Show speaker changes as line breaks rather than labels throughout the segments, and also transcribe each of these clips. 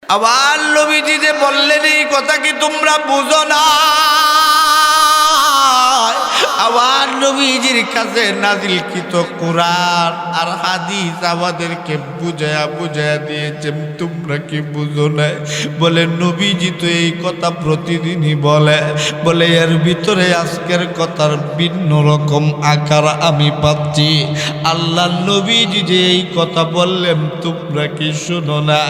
আবার নবীজি যে বললেন এই কথা কি তোমরা বুঝো না? আবার নবীজির কাছে নাজিলকৃত কোরআন আর হাদিস আমাদেরকে বুঝায়া দিয়েছেন। তোমরা কি বুঝো না? বলে নবীজি তো এই কথা প্রতিদিনই বলে এর ভিতরে আজকের কথার ভিন্ন রকম আকার আমি পাচ্ছি। আল্লাহ নবীজি যে এই কথা বললেন তোমরা কি শোনো না?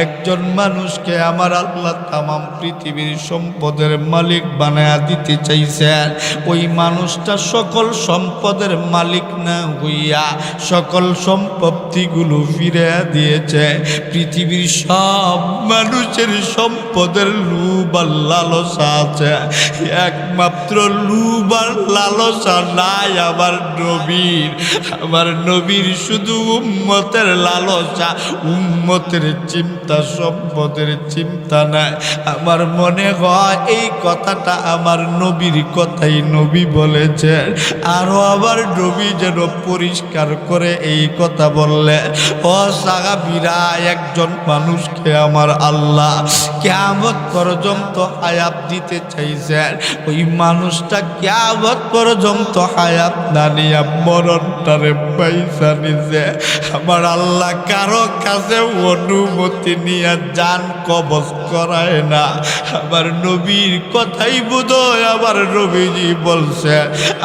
একজন মানুষকে আমার আল্লাহ তামাম পৃথিবীর সম্পদের মালিক বানায়া দিতে চাইছেন। ওই মানুষটা সকল সম্পদের মালিক না হইয়া সকল সম্পত্তিগুলো ফিরে দিয়েছে। পৃথিবীর সব মানুষের সম্পদের লোভ আর লালসা আছে, একমাত্র লোভ আর লালসা নাই আমার নবীর। আমার নবীর শুধু উম্মতের লালসা, উম্মতের চিন্তা, সম্পদের চিন্তা নাই। আমার মনে হয় এই কথাটা আমার নবীর কথাই নবী বলেছেন। আরো আবার নবী যেন পরিষ্কার করে এই কথা বললে, ও সাহাবীরা, একজন মানুষকে আমার আল্লাহ কিয়ামত পর্যন্ত হায়াত দিতে চাইছেন। ওই মানুষটা কিয়ামত পর্যন্ত হায়াত না নিয়ে মরণটারে পয়সা নিছে। আমার আল্লাহ কারো কাছে অনুমতি নিয়ে জান কবজ করায় না। আমার নবীর কথাই বোধহয় আমার নবীজি বলছে।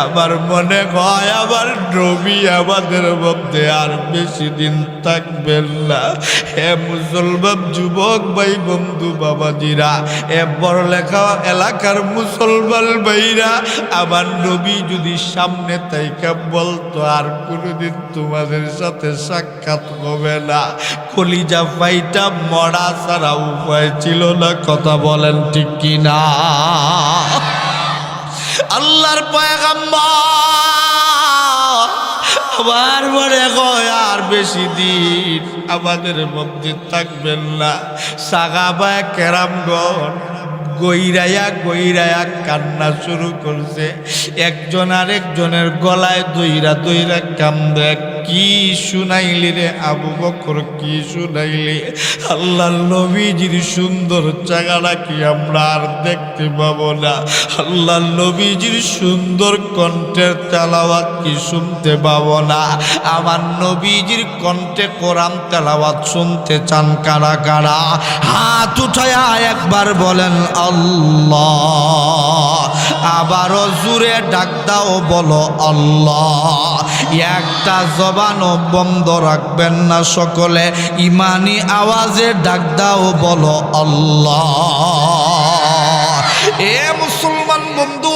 আমার মনে হয় আমার নবী আমাদের মধ্যে আর বেশি দিন থাকবেন না। হে মুসলমান যুবক ভাই বন্ধু বাবাজিরা, এ বড়লেখা এলাকার মুসলমান ভাইরা, আমার নবী যদি সামনে তাইকা বলতো আর কোনোদিন তোমাদের সাথে সাক্ষাৎ হবে না, কলিজা ফাইটা মরা ছাড়া উপায় ছিল না। কথা বলেন ঠিক কিনা? আল্লাহর পয়গম্বর আবার বলে কয় আর বেশি দিন আমাদের মধ্যে থাকবেন না। সাহাবায়ে কেরামগণ গইরায়া কান্না শুরু করছে। একজন আরেকজনের গলায় দইরা কান্দে। কি শুনাইলি রে আবু বকর, কি শুনাইলি? আল্লাহর নবীজির সুন্দর জায়গাটা কি আমরা আর দেখতে পাবো না? আল্লাহর নবীজির সুন্দর কণ্ঠের তেলাওয়াত কি শুনতে পাবো না? আমার নবীজির কণ্ঠে কোরআন তেলাওয়াত শুনতে চান কারা কারা? হাত উঠায়া একবার বলেন আল্লাহ। আবারও জুড়ে ডাক দাও, বলো আল্লাহ। একটা জবানও বন্ধ রাখবেন না, সকলে ইমানি আওয়াজে ডাক দাও, বলো আল্লাহ। এ মুসলমান বন্ধু,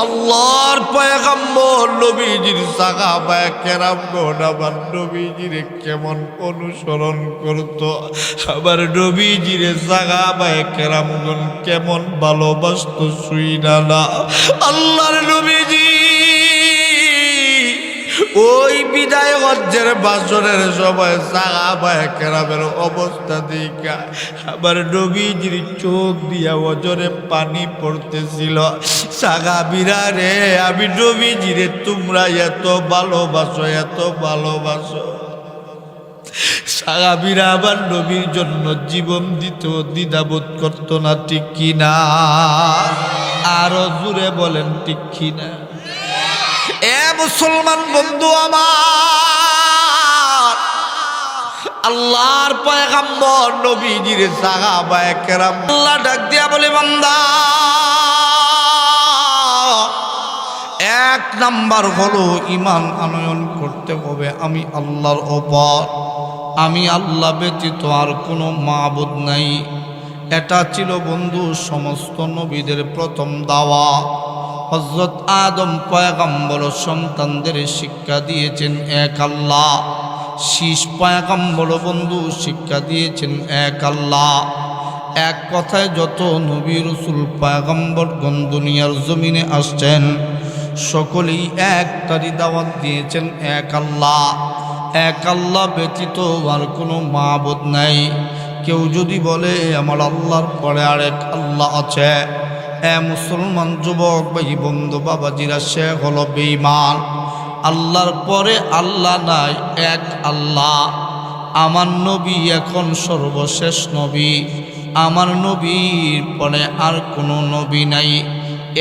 আল্লাহর পয়গম্বর নবীজির সাহাবায়ে কেরামগণ আমার নবীজিরে কেমন অনুসরণ করত, আবার নবীজিরে সাহাবায়ে কেরামগণ কেমন ভালোবাসত শুইনা না। আল্লাহর নবীজি ওই বিদায় হজ্জের বাসরের সময় সাহাবায়ে কেরামের অবস্থা দেখা আবার নবীজির চোখ দিয়া ওজরে পানি পড়তেছিল। সাহাবীরা রে, আমি নবীজিরে তোমরা এত ভালোবাসো। সাহাবীরা আবার নবীর জন্য জীবন দিত, দ্বিধাবোধ করত না, ঠিক কিনা? আরো জোরে বলেন ঠিক কিনা? এ মুসলমান বন্ধু আমার, আল্লাহর পয়গম্বর নবীজির সাহাবায়ে কেরাম আল্লাহ ডাক দিয়া বলে, বান্দা, এক নাম্বার হলো ঈমান আনয়ন করতে হবে আমি আল্লাহর উপর। আমি আল্লাহ ব্যতীত আর কোনো মাবুদ নাই। এটা ছিল বন্ধু সমস্ত নবীদের প্রথম দাওয়া। হযরত আদম পয়গম্বর সন্তানদের শিক্ষা দিয়েছেন এক আল্লাহ। শীষ পয়গম্বর বন্ধু শিক্ষা দিয়েছেন এক আল্লাহ। এক কথায় যত নবী রাসূল পয়গম্বরগণ দুনিয়ার জমিনে আসছেন সকলেই একটারই দাওয়াত দিয়েছেন এক আল্লাহ। এক আল্লাহ ব্যতীত আর কোনো মাবুদ নাই। কেউ যদি বলে আমার আল্লাহর পরে আরেক আল্লাহ আছে, মুসলমান যুবক ভাই বন্ধু বাবাজিরা, সে হলো বেঈমান। আল্লাহর পরে আল্লাহ নাই, এক আল্লাহ। আমার নবী এখন সর্বশেষ নবী, আমার নবীর পরে আর কোনো নবী নাই।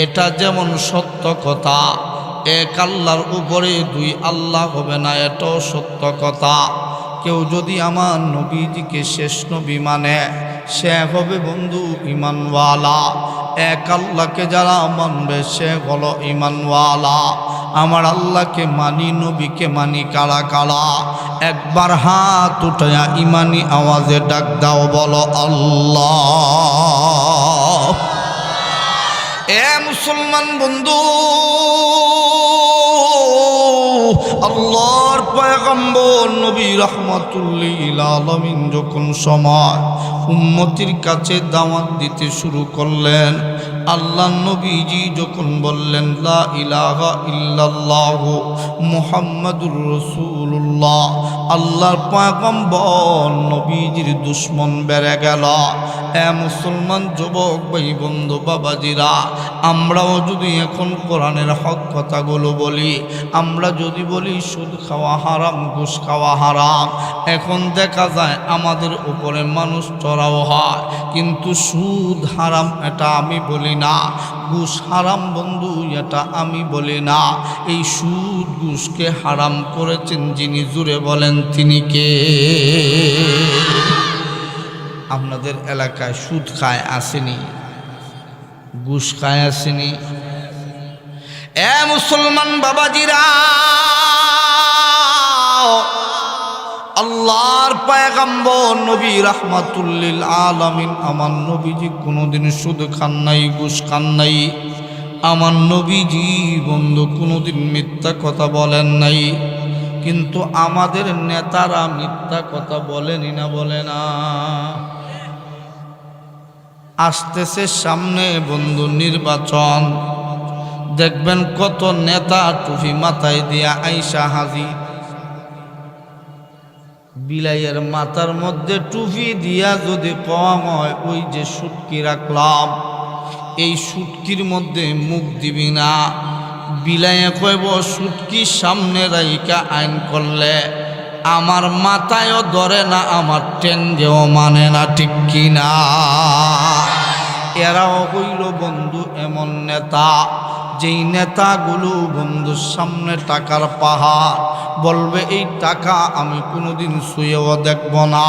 এটা যেমন সত্য কথা, এক আল্লাহর উপরে দুই আল্লাহ হবে না, এটাও সত্য কথা। কেউ যদি আমার নবীজিকে শেষ নবী মানে, সে হবে বন্ধু ইমানওয়ালা। এক আল্লাহকে যারা মানবে সে হলো ইমানওয়ালা। আমার আল্লাহকে মানি, নবীকে মানি কারা কারা? একবার হাত উঠায়া ইমানি আওয়াজে ডাক দাও, বলো আল্লাহ। এ মুসলমান বন্ধু, আল্লাহর পয়গম্বর নবী রাহমাতুল লিল আলামিন যখন সময় উম্মতির কাছে দাওয়াত দিতে শুরু করলেন, আল্লাহ নবীজি যখন বললেন লা ইলাহা ইল্লাল্লাহু মুহাম্মাদুর রাসূলুল্লাহ, আল্লাহর পয়গম্বর নবীজির দুশমন বেড়ে গেল। এ মুসলমান যুবক ভাই বন্ধু বাবাজিরা, আমরাও যদি এখন কোরআনের হক কথাগুলো বলি, আমরা যদি বলি সুদ খাওয়া হারাম, ঘুষ খাওয়া হারাম, এখন দেখা যায় আমাদের উপরে মানুষ চড়াও হয়, কিন্তু সুদ হারাম এটা আমি বলি না, ঘুষ হারাম বন্ধু এটা আমি বলি না। এই সুদ ঘুষকে হারাম করেছেন যিনি, জুড়ে বলেন তিনি কে? আপনাদের এলাকায় সুদ খায় আসেনি, ঘুষ খায় আসেনি? এ মুসলমান বাবাজিরা, আল্লাহর পয়গম্বর নবী রাহমাতুল লিল আলামিন আমার নবীজি কোনোদিন সুদ খান নাই, ঘুষ খান নাই। আমার নবীজি বন্ধু কোনোদিন মিথ্যা কথা বলেন নাই। কিন্তু আমাদের নেতারা মিথ্যা কথা বলেনি না, বলে না? আসতেছে সামনে বন্ধু নির্বাচন, দেখবেন কত নেতা টুপি মাথায় দিয়া আইসা হাজির। বিলাইয়ের মাথার মধ্যে টুপি দিয়া যদি কম হয়, ওই যে সুটকি রাখলাম, এই সুটকির মধ্যে মুখ দিবি না। বিলাইয়ে কইব সুটকির সামনে রাইকা আইন করলে আমার মাথায়ও ধরে না, আমার টেঙ্গেও মানে না, ঠিক কিনা? এরাও হইল বন্ধু এমন নেতা, যেই নেতাগুলো বন্ধুর সামনে টাকার পাহাড়, বলবে এই টাকা আমি কোনোদিন ছুঁয়েও দেখব না।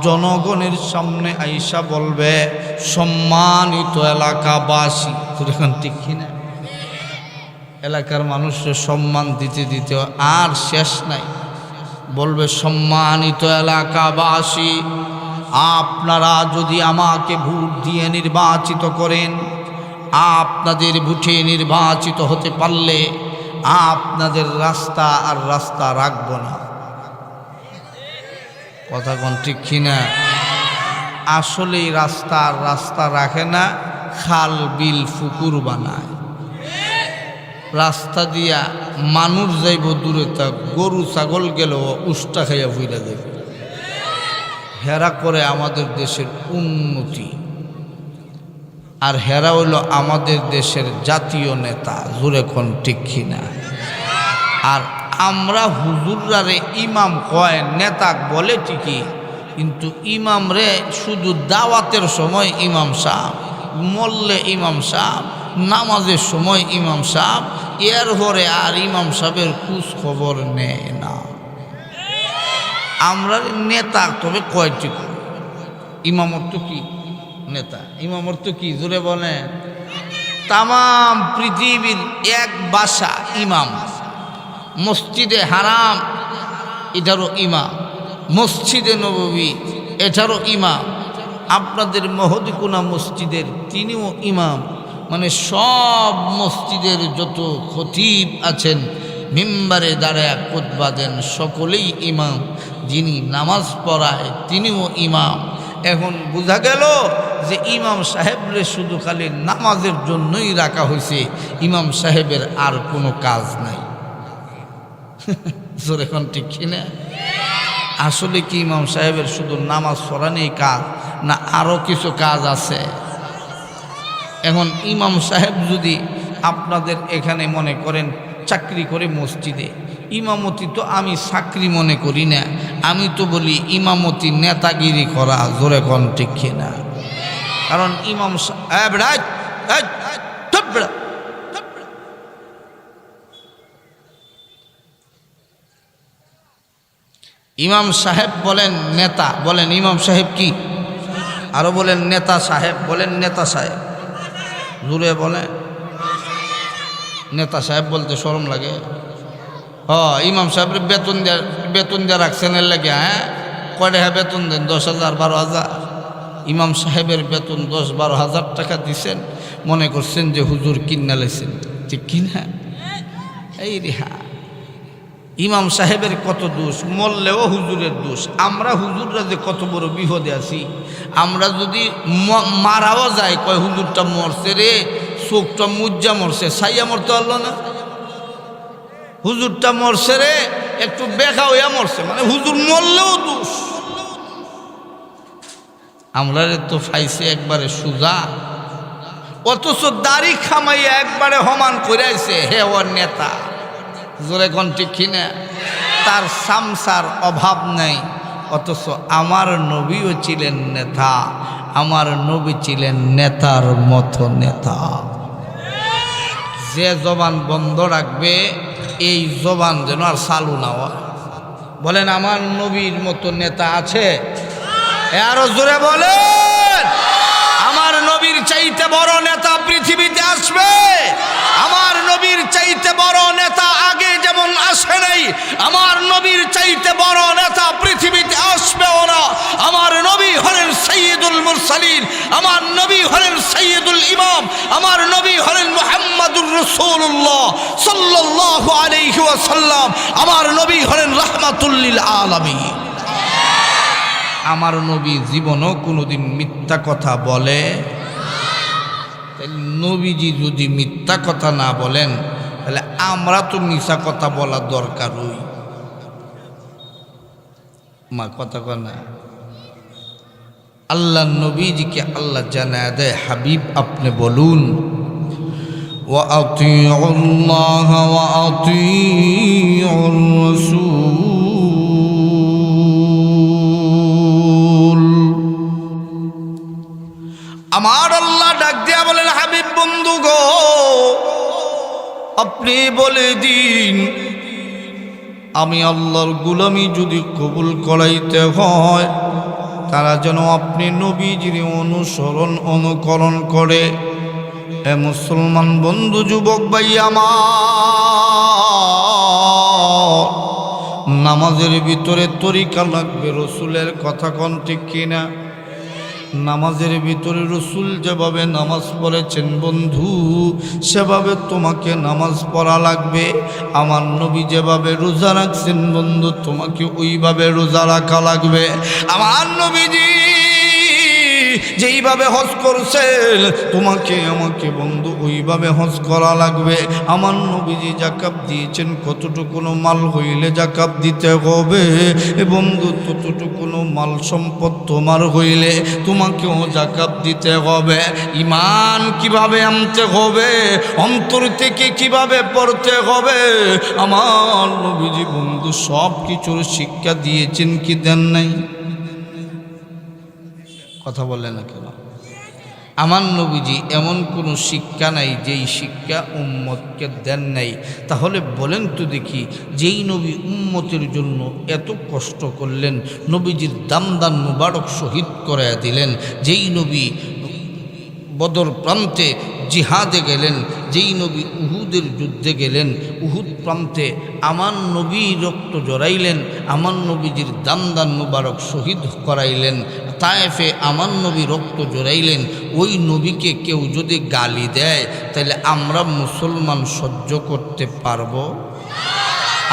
জনগণের সামনে আইসা বলবে সম্মানিত এলাকাবাসী, তোর এখন ঠিক কিনা? এলাকার মানুষের সম্মান দিতে দিতে আর শেষ নাই। বলবে সম্মানিত এলাকাবাসী, আপনারা যদি আমাকে ভোট দিয়ে নির্বাচিত করেন, আপনাদের ভোটে নির্বাচিত হতে পারলে আপনাদের রাস্তা আর রাস্তা রাখব না। কথা কোন ঠিক কিনা? আসলেই রাস্তা আর রাস্তা রাখে না, খাল বিল পুকুর বানায়। রাস্তা দিয়া মানুষ যাইব দূরে থাক, গরু ছাগল গেলেও উষ্টা খাইয়া ভুইরা যাবে। হেরা করে আমাদের দেশের উন্নতি, আর হেরা হইল আমাদের দেশের জাতীয় নেতা, জোরে কোন ঠিক কিনা? আর আমরা হুজুররা রে ইমাম কয়, নেতা বলে ঠিকই, কিন্তু ইমাম রে শুধু দাওয়াতের সময় ইমাম সাহেব, মরলে ইমাম সাহেব, নামাজের সময় ইমাম সাহেব, এর পরে আর ইমাম সাহেবের খোঁজ খবর নেয় না। আমরা নেতা তবে কয়টি, ইমামর তো কি নেতা, ইমামর তো কি, জোরে বলেন? তাম পৃথিবীর এক বাসা ইমাম। মসজিদে হারাম এটারও ইমাম, মসজিদে নববী এটারও ইমাম, আপনাদের মহদিকুনা মসজিদের তিনিও ইমাম। মানে সব মসজিদের যত খতিব আছেন, মিম্বারে দাঁড়ায় খুতবা দেন, সকলেই ইমাম। যিনি নামাজ পড়ায় তিনিও ইমাম। এখন বোঝা গেল যে ইমাম সাহেবরে শুধু খালি নামাজের জন্যই রাখা হয়েছে, ইমাম সাহেবের আর কোনো কাজ নাই। এখন ঠিক কিনা? আসলে কি ইমাম সাহেবের শুধু নামাজ পড়ানোই কাজ, না আরও কিছু কাজ আছে? এখন ইমাম সাহেব যদি আপনাদের এখানে মনে করেন চাকরি করে মসজিদে, ইমামতি তো আমি চাকরি মনে করি না,
আমি তো বলি ইমামতি নেতাগিরি করা, জোরে কোন ঠিক কিনা? কারণ ইমাম ইমাম সাহেব বলেন নেতা, বলেন ইমাম সাহেব কি? আরো বলেন নেতা সাহেব, বলেন নেতা সাহেব, জোরে বলেন। নেতা সাহেব বলতে শরম লাগে। ইমাম সাহেবের বেতন দিয়ে রাখছেন এর লাগে। হ্যাঁ, কয়টা বেতন দেন? 10,000 12,000। ইমাম সাহেবের বেতন 10-12 হাজার টাকা দিছেন, মনে করছেন যে হুজুর কিনা লেছেন, ঠিক কিনা? এই রেহা ইমাম সাহেবের কত দোষ, মরলেও হুজুরের দোষ। আমরা হুজুররা যে কত বড় বিপদে আছি, আমরা যদি মারাও যায় কয় হুজুরটা মরছে রে, চোখটা মুজ্জা মরছে, সাইয়া মরতে পারলো না। হুজুরটা মরছে রে, একটু বেখা হইয়া মরছে, মানে হুজুর মরলেও দোষ। আমরা তো ফাইছে একবারে সুজা, অথচ দাড়ি খামাইয়া একবারে হমান করাইছে হে ওর নেতা, জোরে কোন ঠিক কিনা? তার সামসার অভাব নেই, অথচ আমার নবীও ছিলেন নেতা, আমার নবী ছিলেন নেতার মতো নেতা। যে জবান বন্ধ রাখবে এই জবান যেন আর চালু না হয়। বলেন আমার নবীর মতো নেতা আছে? আরো জোরে বলেন, আমার নবীর চাইতে বড় নেতা পৃথিবীতে আসবে? আমার নবীর চাইতে বড় নেতা আগে যেমন আসে নাই, আমার নবীর চাইতে বড় নেতা পৃথিবীতে আসবেও না। আমার নবী হলেন সাইয়্যিদুল মুরসালিন, আমার নবী হলেন সাইয়্যিদুল ইমাম, আমার নবী হলেন মুহাম্মাদুর রাসূলুল্লাহ সাল্লাল্লাহু আলাইহি ওয়াসাল্লাম, আমার নবী হলেন রাহমাতুল লিল আলামিন। আমার নবী জীবনও কোনোদিন মিথ্যা কথা বলে? নবীজি যদি মিথ্যা কথা না বলেন তাহলে আমরা তো মিথ্যা কথা বলার দরকার হই। মা কথা কয় না? আল্লাহ নবীজিকে আল্লাহ জানায় দেয়, হাবিব আপনি বলুন ওয়া আতিউল্লাহ ওয়া আতিউর রাসূল। আমার আল্লাহ ডাক দিয়া বলেন, হাবিব বন্ধু গো, আপনি বলে দিন আমি আল্লাহর গোলামি যদি কবুল করাইতে হয় তারা যেন আপনি নবীজির অনুকরণ করে। এ মুসলমান বন্ধু, যুবক ভাই আমার, নামাজের ভিতরে তরিকা লাগবে, রসুলের কথা কোন ঠিক কিনা? নামাজের ভিতরে রসুল যেভাবে নামাজ পড়েছেন বন্ধু, সেভাবে তোমাকে নামাজ পড়া লাগবে। আমার নবী যেভাবে রোজা রাখছেন বন্ধু, তোমাকে ওইভাবে রোজা রাখা লাগবে। আমার নবীজি যেইভাবে হজ করছেন তোমাকে আমাকে বন্ধু ওইভাবে হজ করা লাগবে। আমার নবীজি জাকাত দিয়েছেন, কতটুকুনো মাল হইলে জাকাত দিতে হবে এ বন্ধু, ততটুকুনো মাল সম্পদ তোমার হইলে তোমাকেও জাকাত দিতে হবে। ঈমান কিভাবে আনতে হবে, অন্তর থেকে কিভাবে পড়তে হবে, আমার নবীজি বন্ধু সব কিছুর শিক্ষা দিয়েছেন কি দেন নাই? কথা বলে না কেন? আমার নবীজি এমন কোনো শিক্ষা নাই যেই শিক্ষা উম্মতকে দেন নাই। তাহলে বলেন তো দেখি, যেই নবী উম্মতের জন্য এত কষ্ট করলেন, নবীজির দামদান মুবারক শহীদ করে দিলেন, যেই নবী বদর প্রান্তে জিহাদে গেলেন, যেই নবী উহুদের যুদ্ধে গেলেন, উহুদ প্রান্তে আমার নবী রক্ত জড়াইলেন, আমার নবীজির দামদান মুবারক শহীদ করাইলেন, তায়েফে আমার নবী রক্ত জড়াইলেন। ওই নবীকে কেউ যদি গালি দেয় তাহলে আমরা মুসলমান সহ্য করতে পারবো?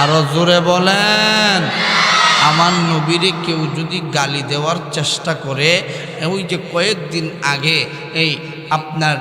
আরো জোরে বলেন। আমার নবীরে কেউ যদি গালি দেওয়ার চেষ্টা করে, ওই যে কয়েকদিন আগে এই আপনার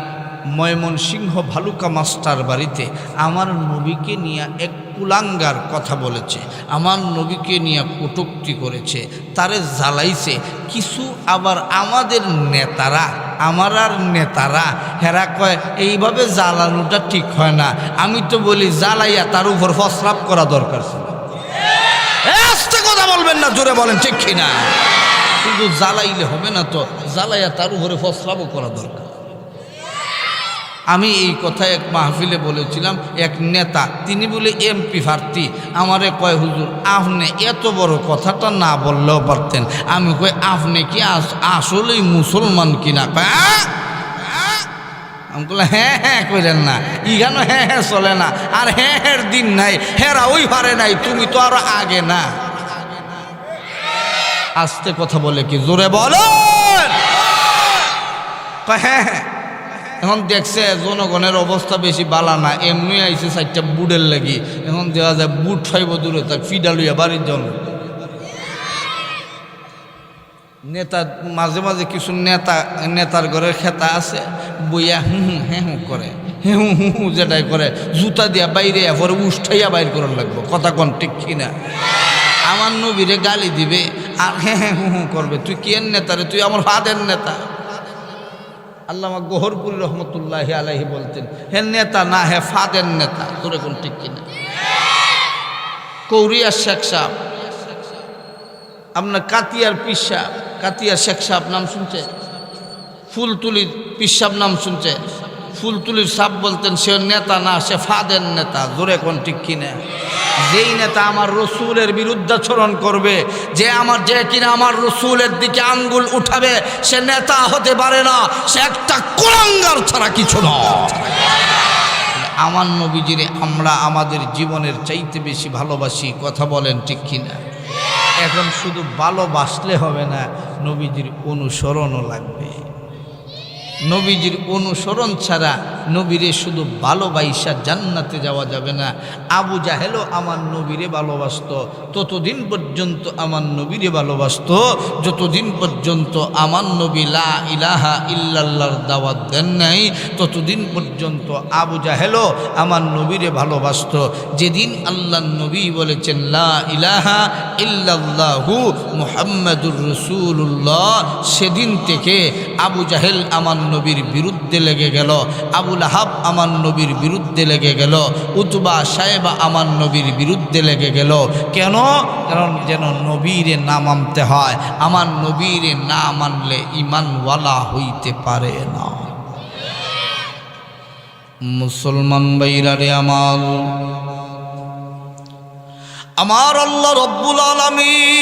ময়মনসিংহ ভালুকা মাস্টার বাড়িতে আমার নবীকে নিয়ে এক কুলাঙ্গার কথা বলেছে, আমার নবীকে নিয়ে কটূক্তি করেছে, তারে জ্বালাইছে কিছু। আবার আমাদের নেতারা, আমার আর নেতারা হেরা কয় এইভাবে জ্বালানোটা ঠিক হয় না। আমি তো বলি জ্বালাইয়া তার উপর প্রস্রাব করা দরকার ছিল। কথা বলবেন না, জোরে বলেন ঠিক কিনা? শুধু জ্বালাইলে হবে না, তো জ্বালাইয়া তার উপরে ফসলাবও করা দরকার। আমি এই কথা এক মাহফিলে বলেছিলাম, এক নেতা, তিনি বলে এমপি প্রার্থী, আমারে কয় হুজুর আপনি এত বড় কথাটা না বললেও পারতেন। আমি কই আপনি কি আসলেই মুসলমান কিনা? আমি বললাম হ্যাঁ হ্যাঁ কইলেন না, ইখানো হ্যাঁ হ্যাঁ চলে না, আর হ্যাঁ হ্যাঁ দিন নাই, হেরা ওই পারে নাই, তুমি তো আরো আগে না। আস্তে কথা বলে কি জোরে বলো? হ্যাঁ হ্যাঁ। এখন দেখছে জনগণের অবস্থা বেশি বালা না, এমনি আইসে 4টা বুটের লাগি, এখন দেওয়া যায় বুট ফাইব দূরে থাক, ফিডা লইয়া বাড়ির জন্য। নেতা মাঝে মাঝে কিছু নেতার ঘরের খেতা আছে, বইয়া হ্যাঁ করে, যেটাই করে জুতা দিয়া বাইরে পরে উষ্ঠাইয়া বাইর করার লাগবো। কথা কোন ঠিক কিনা? আমার নবীরে গালি দিবে আর হ্যাঁ করবে। তুই কি এর নেতা রে? তুই আমার ফাদের নেতা। আল্লামা গহরপুরি রহমতুল্লাহ আলাইহি বলতেন, হে নেতা না, হে ফাদের নেতা। তোরে কোন ঠিক কিনা? কৌরিয়ার শেখ সাহেব, আপনার কাতিয়ার পীর সাহেব, কাতিয়ার শেখ সাহেব নাম শুনছে? ফুলতুলির পীর সাহেব নাম শুনছে? ফুলতুলির সাহেব বলতেন সে নেতা না, সে ফাদের নেতা। জোরে কোন ঠিক কিনা? যেই নেতা আমার রসুলের বিরুদ্ধাচরণ করবে, যে কিনা আমার রসুলের দিকে আঙ্গুল উঠাবে, সে নেতা হতে পারে না, সে একটা কুলাঙ্গার ছাড়া কিছু নয়। আমার নবীজিরে আমরা আমাদের জীবনের চাইতে বেশি ভালোবাসি। কথা বলেন ঠিক কিনা? এখন শুধু ভালোবাসলে হবে না, নবীজির অনুসরণও লাগবে। নবীজির অনুসরণ ছাড়া নবীরে শুধু ভালোবাসা জান্নাতে যাওয়া যাবে না। আবু জাহেলও আমার নবীরে ভালোবাসত, ততদিন পর্যন্ত আমার নবীরে ভালোবাসত যতদিন পর্যন্ত আমার নবী লা ইলাহা ইল্লাল্লাহর দাওয়াত দেন নাই, ততদিন পর্যন্ত আবু জাহেলও আমার নবীরে ভালোবাসত। যেদিন আল্লাহর নবী বলেছেন লা ইলাহা ইল্লাল্লাহু মুহাম্মাদুর রাসূলুল্লাহ, সেদিন থেকে আবু জাহেল আমার নবীর বিরুদ্ধে লেগে গেল, আবু লাহাব আমার নবীর বিরুদ্ধে লেগে গেল, উতবা সাহেবা আমার নবীর বিরুদ্ধে লেগে গেল। কেন? কারণ যেন নবীরে না মানতে হয়। আমার নবীরে না মানলে ঈমানওয়ালা হইতে পারে না। মুসলমান ভাইরা রে আমার আল্লাহ রব্বুল আলামিন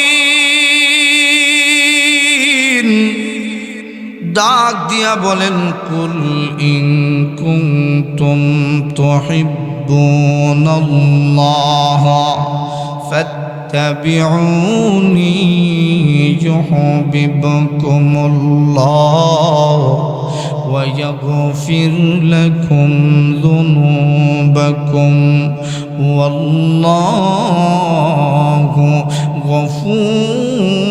ডাক দিয়া বলেন, কুল ইন কুনতুম তুহিব্বুনাল্লাহ ফাত্তাবিউনি ইউহিব্বুকুমুল্লাহ ওয়া ইয়াগফির লাকুম যুনুবাকুম ওয়াল্লাহু গফুরুর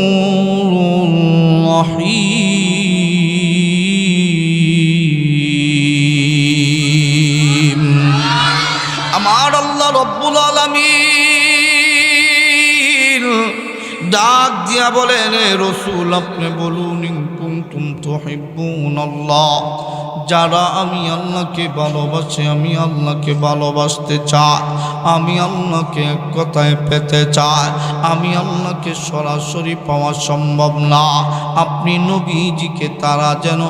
রহিম। আমার আল্লাহ রব্বুল আলামিন ডাক দিয়া বলেন, রসুল আপনি বলুন, ইন কুনতুম তুহিব্বুনাল্লাহ, যারা আমি আল্লাহকে ভালোবাসি, আমি আল্লাহকে ভালোবাসতে চাই, আমি আল্লাহকে এক কথায় পেতে চাই, আমি আল্লাহকে সরাসরি পাওয়া সম্ভব না, আপনি নবীজিকে তারা যেন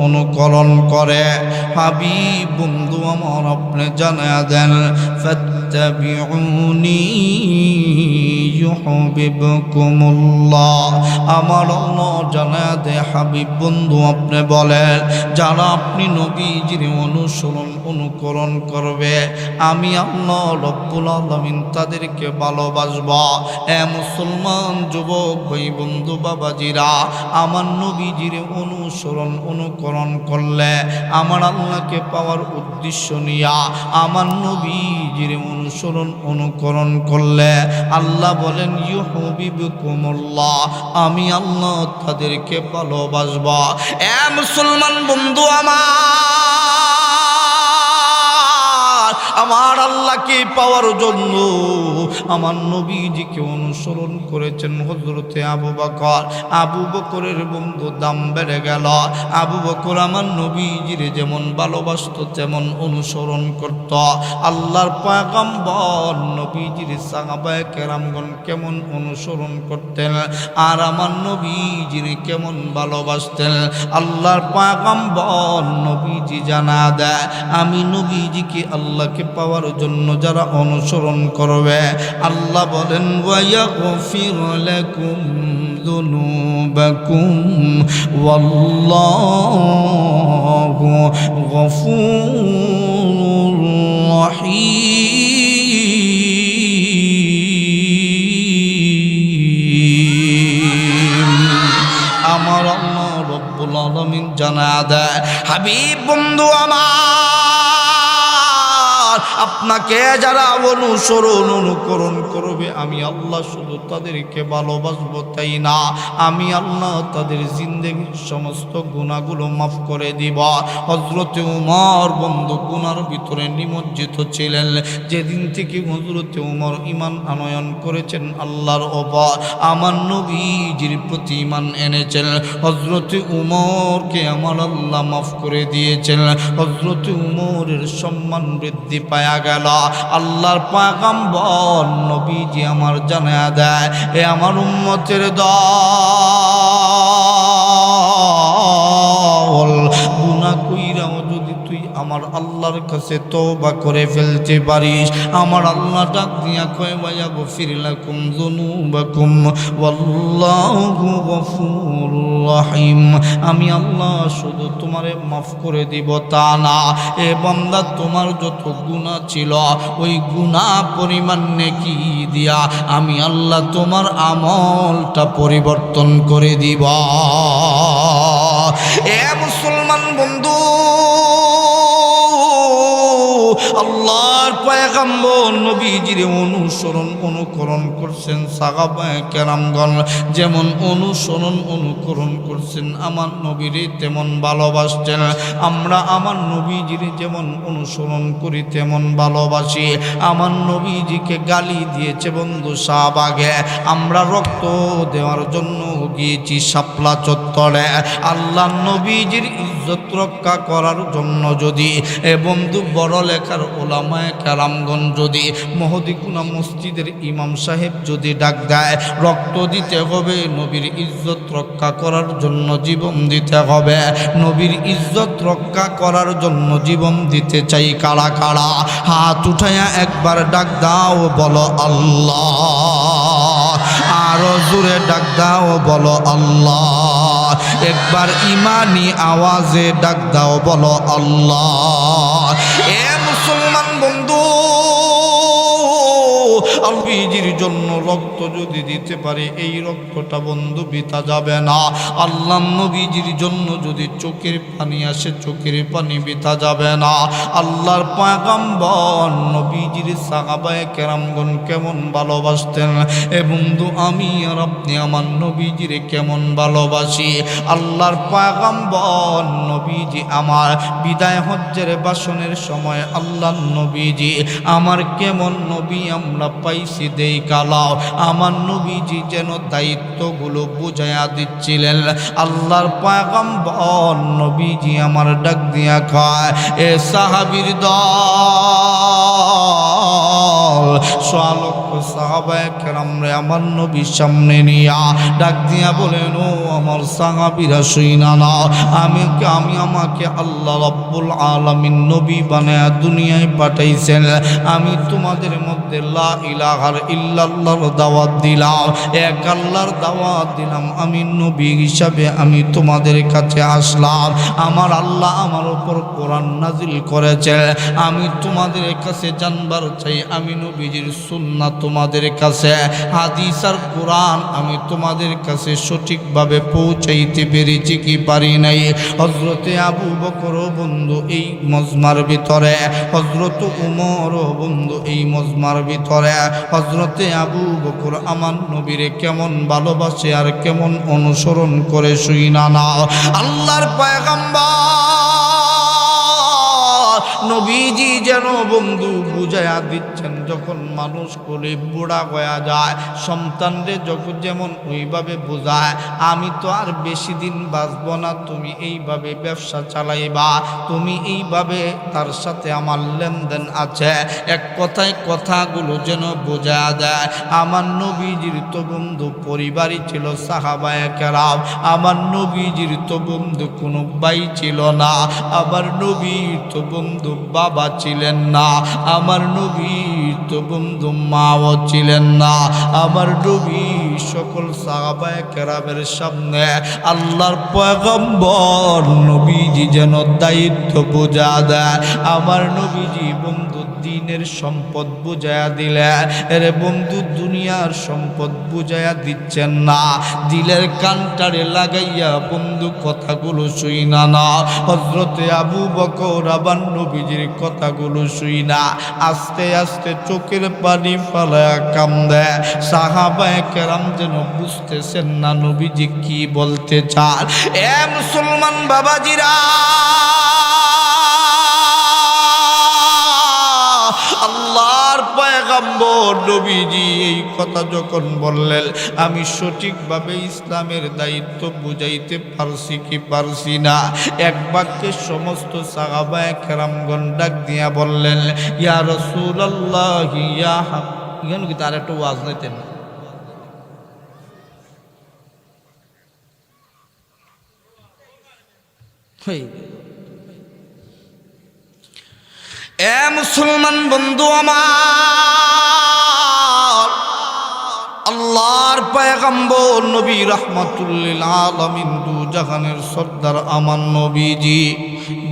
অনুকরণ করে। হাবিব বন্ধু আমার, আপনি জানায়া দেন, ফাত্তাবিউনি ইউহিব্বুকুমুল্লাহ। আমার আল্লাহ জানায়া দে, হাবিব বন্ধু আপনি বলেন, যারা আপনি নবীজির অনুকরণ করবে, আমি আল্লাহ রব্বুল আলামিন তাদেরকে ভালোবাসব। এ মুসলমান যুবক ভাই বন্ধু বাবাজিরা, আমার নবীজির অনুকরণ করলে, আমার আল্লাহকে পাওয়ার উদ্দেশ্য নিয়া আমার নবীজির অনুকরণ করলে, আল্লাহ বলেন ইউহিব্বুকুমুল্লাহ, আমি আল্লাহ তাদেরকে ভালোবাসব। এ মুসলমান বন্ধু আমার, আমার আল্লাহকে পাওয়ার জন্য আমার নবীজিকে অনুসরণ করেছেন হযরতে আবু বকর। আবু বকরের বন্ধু দাম বেড়ে গেল। আবু বকর আমার নবীজির যেমন ভালোবাসত তেমন অনুসরণ করত। আল্লাহর পয়গম্বর নবীজির সাহাবায়ে কেরামগণ কেমন অনুসরণ করতেন আর আমার নবীজির কেমন ভালোবাসতেন আল্লাহর পয়গম্বর নবীজি জানা দেয়। আমি নবীজিকে আল্লাহকে পাওয়ার জন্য যারা অনুসরণ করবে আল্লাহ বলেন ওয়ায়াগফির লাকুম যুনুবাকুম ওয়াল্লাহু গফুরুর রহিম। আমার আল্লাহ রব্বুল আলামিন জানা দেয় হাবিব বন্ধু আমার, আপনাকে যারা অনুকরণ করবে আমি আল্লাহ শুধু তাদেরকে ভালোবাসবো তাই না, আমি আল্লাহ তাদের জিন্দেগির সমস্ত গুনাহগুলো মাফ করে দিব। হযরতে উমর বন্ধু গুনার ভিতরে নিমজ্জিত ছিলেন। যেদিন থেকে হযরতে উমর ঈমান আনয়ন করেছেন আল্লাহর ওপর, আমার নবীজির প্রতি ঈমান এনেছেন, হযরতে উমরকে আমার আল্লাহ মাফ করে দিয়েছেন। হযরতে উমরের সম্মান বৃদ্ধি পায়া গেল। আল্লাহর পয়গম্বর নবীজি আমার জানায়া দেয় এ আমার উম্মতের দল, গুনাহ কইরাও যদি তুই আমার আল্লাহর কাছে তওবা করে ফেলতে পারিস, আমার আল্লাহ ডাক দিয়া কয় ওয়ায়াগফির লাকুম যুনুবাকুম ওয়াল্লাহু গফুরুর রহিম। আমি আল্লাহ শুধু তোমারে মাফ করে দিব তা না, এ বান্দা তোমার যত গুনাহ ছিল ওই গুনাহ পরিমাণ নেকি দিয়া আমি আল্লাহ তোমার আমলটা পরিবর্তন করে দিব। এ মুসলমান বন্ধু, আল্লাহর পয়গম্বর নবীজির অনুকরণ করছেন সাহাবায়ে কেরামগণ, যেমন অনুকরণ করছেন আমার নবীরে তেমন ভালোবাসতেন। আমরা আমার নবীজির যেমন অনুসরণ করি তেমন ভালোবাসি। আমার নবীজিকে গালি দিয়েছে বন্ধু শাহবাগে, আমরা রক্ত দেওয়ার জন্য গিয়েছি শাপলা চত্বরে। আল্লাহ নবীজির ইজ্জত রক্ষা করার জন্য যদি এ বন্ধু বড় লেখার ওলামায়ে কেরামগণ যদি মহদিকুনা মসজিদের ইমাম সাহেব যদি ডাক দেয় রক্ত দিতে হবে, নবীর ইজ্জত রক্ষা করার জন্য জীবন দিতে হবে। নবীর ইজ্জত রক্ষা করার জন্য জীবন দিতে চাই কারা কারা? হাত উঠাইয়া একবার ডাক দাও বলো আল্লাহ, আরো জোরে ডাক দাও বলো আল্লাহ, একবার ইমানি আওয়াজে ডাক দাও বলো আল্লাহ। এ মুসলমান বন্ধু, নবীজির জন্য রক্ত যদি দিতে পারে এই রক্তটা বন্ধু বৃথা যাবে না। আল্লাহ নবীজির জন্য যদি চোখের পানি আসে চোখের পানি বৃথা যাবে না। আল্লাহর পয়গম্বর নবীজির সাহাবায়ে কেরামগণ কেমন ভালোবাসতেন এ বন্ধু আমি আর আপনি আমার নবীজির কেমন ভালোবাসি। আল্লাহর পয়গম্বর নবীজি আমার বিদায় হজ্জের ভাষণের সময় আল্লাহ নবীজি আমার কেমন নবী আমরা পাইছি দেই কালাও, আমার নবীজি যেন দায়িত্বগুলো বুঝাইয়া দিচ্ছিলেন। আল্লাহর পয়গম্বর নবীজি আমার ডাক দিয়া কয় এ সাহাবীর দল, সোয়ালক্ষ সাহাবায়ে কেরামরে আমার নবীর সামনে নিয়া ডাক দিয়া বলেন ও আমার সাহাবীরা শুইনা নাও, আমাকে আল্লাহ রাব্বুল আলামিন নবী বানায়া দুনিয়ায় পাঠাইছেন। আমি তোমাদের মধ্যে লা ইলাহা ইল্লাল্লাহর দাওয়াত দিলাম, এক আল্লাহর দাওয়াত দিলাম। আমি নবী হিসাবে আমি তোমাদের কাছে আসলাম। আমার আল্লাহ আমার উপর কোরআন নাজিল করেছে, আমি তোমাদের কাছে জানবার চাই আমি নবীজির সুন্নাহ তোমাদের কাছে, হাদিস আর কোরআন আমি তোমাদের কাছে সঠিকভাবে পৌঁছাইতে পেরেছি কি পারি নাই। হযরতে আবু বকর বন্ধু এই মজমার ভিতরে, হযরত উমর বন্ধু এই মজমার ভিতরে, হযরতে আবু বকর আমার নবীরে কেমন ভালোবাসে আর কেমন অনুসরণ করে শুইনা না। আল্লাহর পয়গম্বর নবীজি যেন বন্ধু বুঝাইয়া দিচ্ছেন, যখন মানুষ করে বুড়া হয়ে যায় সন্তানরে যখন যেমন ওইভাবে বোঝায়, আমি তো আর বেশি দিন বাঁচব না, তুমি এইভাবে ব্যবসা চালাইবা, তুমি এইভাবে তার সাথে আমার লেনদেন আছে, এক কথায় কথাগুলো যেন বোঝা দেয়। আমার নবীজির তো বন্ধু পরিবারই ছিল সাহাবায়ে কেরাম, আমার নবীজির তো বন্ধু কোনো ভাই ছিল না, আমার নবীর তো বন্ধু বাবা ছিলেন না, আমার নবীর তো বন্ধু মাও ছিলেন না। আমার নবী সকল সাহাবায়ে কেরামের সামনে আল্লাহর পয়গম্বর নবীজি যেন দায়িত্ব বোঝা দেয়। আমার নবীজি বন্ধু দিনের সম্পদ বুঝাইয়া দিলেন, এরে বন্ধু দুনিয়ার সম্পদ বুঝাইয়া দিচ্ছেন না, দিলের কানটারে লাগাইয়া বন্ধু কথাগুলো শুই না। হযরতে আবু বকর আবার নবীজির কথাগুলো শুই না, আস্তে আস্তে চোখের পানি ফালায়া কান্দে। সাহাবায়ে কেরাম যেন বুঝতেছেন না নবীজি কি বলতে চান। এ মুসলমান বাবাজিরা, আল্লাহর পয়গম্বর নবীজি এই কথা যখন বললেন, আমি সঠিকভাবে ইসলামের দায়িত্ব বুঝাইতে পারছি কি পারছি না? এক বাক্যে সমস্ত সাহাবায়ে কেরামগণ ডাক দিয়া বললেন, ইয়া রাসূলুল্লাহ, ইয়া কেন কি তার একটা ওয়াজ নিতেন না? এ মুসলমান বন্ধু আমার, আল্লাহর পয়গম্বর নবী রাহমাতুল লিল আলামিন দু জাহানের সর্দার আমার নবীজি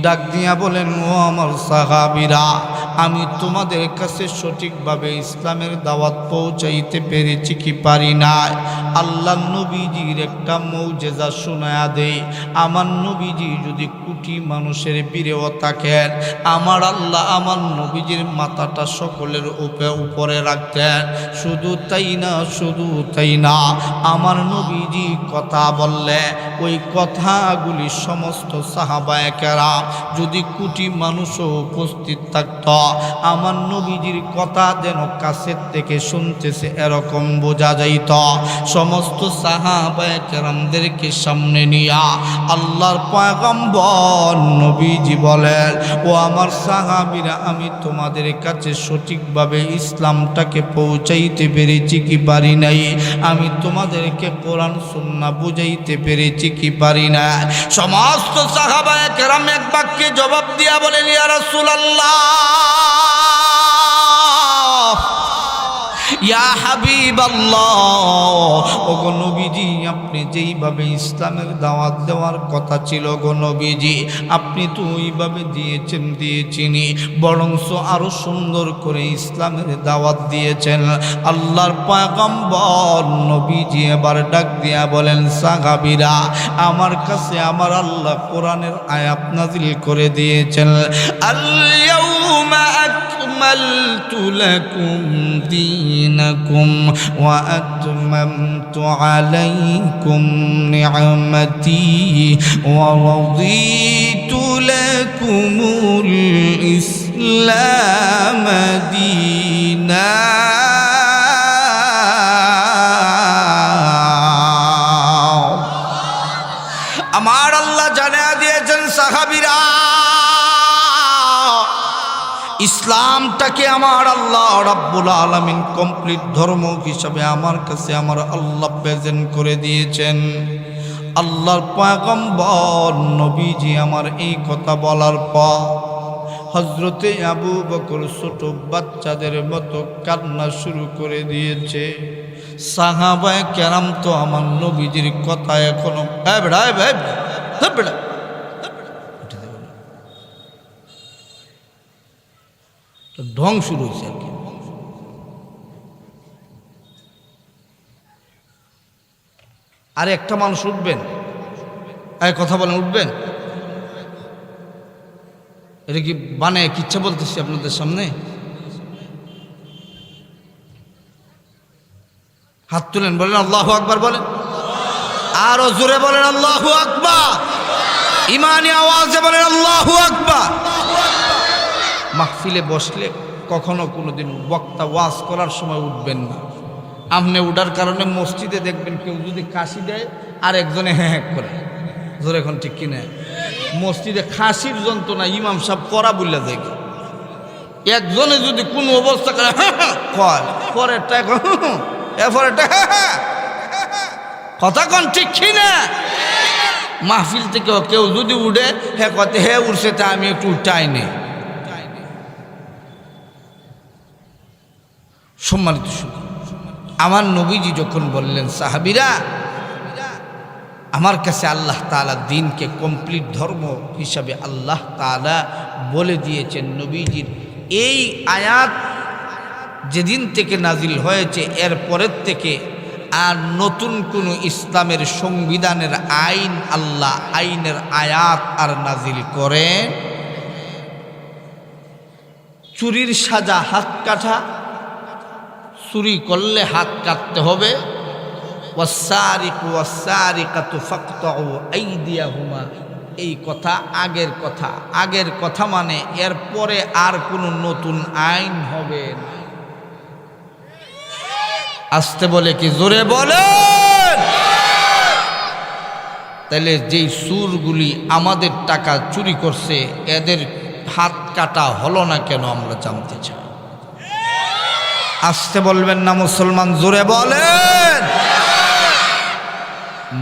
ডাক দিয়া বলেন, ও আমার সাহাবীরা, আমি তোমাদের কাছে সঠিকভাবে ইসলামের দাওয়াত পৌঁছাইতে পেরেছি কি পারি নাই? আল্লাহ নবীজির একটা মৌজেজা শোনায়া দেই। আমার নবীজি যদি কোটি মানুষের বীরেও থাকেন, আমার আল্লাহ আমার নবীজির মাথাটা সকলের উপরে রাখতেন। শুধু তাই না, শুধু তাই না, আমার নবীজি কথা বললে ওই কথাগুলি সমস্ত সাহাবায়ে কেরাম যদি কোটি মানুষও উপস্থিত থাকত, আমার নবীজির কথা যেন কাছের থেকে শুনতেছে এরকম বোঝা যাইত। সমস্ত সাহাবায়ে কেরামদেরকে সামনে নিয়া আল্লাহর পয়গম্বর নবীজি বলেন, ও আমার সাহাবীরা, আমি তোমাদের কাছে সঠিকভাবে ইসলামটাকে পৌঁছাইতে পেরেছি কি পারি নাই? আমি তোমাদেরকে কোরআন সুন্নাহ বুঝাইতে পেরেছি কি পারি না? সমস্ত সাহাবায়ে কেরাম এক বাক্যে জবাব দিয়া বলেন, ইয়া রাসূলুল্লাহ, ইয়া হাবিবাল্লাহ, ওগো নবীজি, আপনি যেইভাবে ইসলামের দাওয়াত দেওয়ার কথা ছিল গো নবীজি, আপনি তো ওইভাবে দিয়েছেনই, বরংস আরো সুন্দর করে ইসলামের দাওয়াত দিয়েছেন। আল্লাহর পয়গম্বর নবীজি এবার ডাক দিয়া বলেন, সাহাবীরা, আমার কাছে আমার আল্লাহ কোরআনের আয়াত নাযিল করে দিয়েছেন, আল ইয়াউমা আকমালতু লাকুম দীনাকুম ওয়া আতমামতু আলাইকুম নি'মাতি ওয়া রাদিতু লাকুমুল ইসলাম দীনা। আমার আল্লাহ জানিয়ে দিয়েছেন, সাহাবীরা, ইসলামটাকে আমার আল্লাহ রাব্বুল আলামিন কমপ্লিট ধর্ম হিসাবে আমার কাছে আমার আল্লাহ প্রেজেন্ট করে দিয়েছেন। আল্লাহর পয়গম্বর নবীজি আমার এই কথা বলার পর হযরতে আবু বকর ছোট বাচ্চাদের মতো কান্না শুরু করে দিয়েছে। সাহাবায়ে কেরাম তো আমার নবীজির কথা এখনো ঢং শুরু হয়েছে আর কি। আরে একটা মানুষ উঠবেন, কথা বলেন, উঠবেন। এটা কি বানায় কিচ্ছা বলতেছি আপনাদের সামনে? হাত তুলেন, বলেন আল্লাহু আকবার, বলেন আরো জোরে, বলেন আল্লাহু আকবার, ইমানি আওয়াজে বলেন আল্লাহু আকবার। মাহফিলে বসলে কখনো কোনো দিন বক্তা ওয়াজ করার সময় উঠবেন না। আপনি উঠার কারণে মসজিদে দেখবেন কেউ যদি কাশি দেয় আর একজনে হ্যাঁ হ্যাঁ করে, ধরে এখন ঠিক কিনা? মসজিদে খাসির যন্ত্রণা ইমাম সাহেব করা বললে দেখি, একজনে যদি কোনো অবস্থা করে কয় পরেরটা এরপরেরটা কথা কন ঠিক কিনা? মাহফিল থেকে কেউ যদি উঠে হ্যাঁ কতে হ্যাঁ উঠছে তা আমি একটু উঠাই নেই। সম্মানিত শুধু আমার নবীজি যখন বললেন সাহাবীরা আমার কাছে আল্লাহ তাআলা দিনকে কমপ্লিট ধর্ম হিসাবে আল্লাহ তাআলা বলে দিয়েছেন, নবীজির এই আয়াত যেদিন থেকে নাজিল হয়েছে এর পরের থেকে আর নতুন কোনো ইসলামের সংবিধানের আইন আল্লাহ আইনের আয়াত আর নাজিল করেন। চুরির সাজা হাত কাটা, চুরি করলে হাত কাটতে হবে। ওয়াসারিকু ওয়াসারিকাতু ফাকতাউ আইদিয়াহুমা, এই কথা আগের কথা মানে এরপরে আর কোনো নতুন আইন হবে না। আসতে বলে কি জোরে বলেন? তাহলে যেই সুরগুলি আমাদের টাকা চুরি করছে এদের হাত কাটা হলো না কেন আমরা জানতে চাই। আসতে বলবেন না মুসলমান, জোরে বলেন।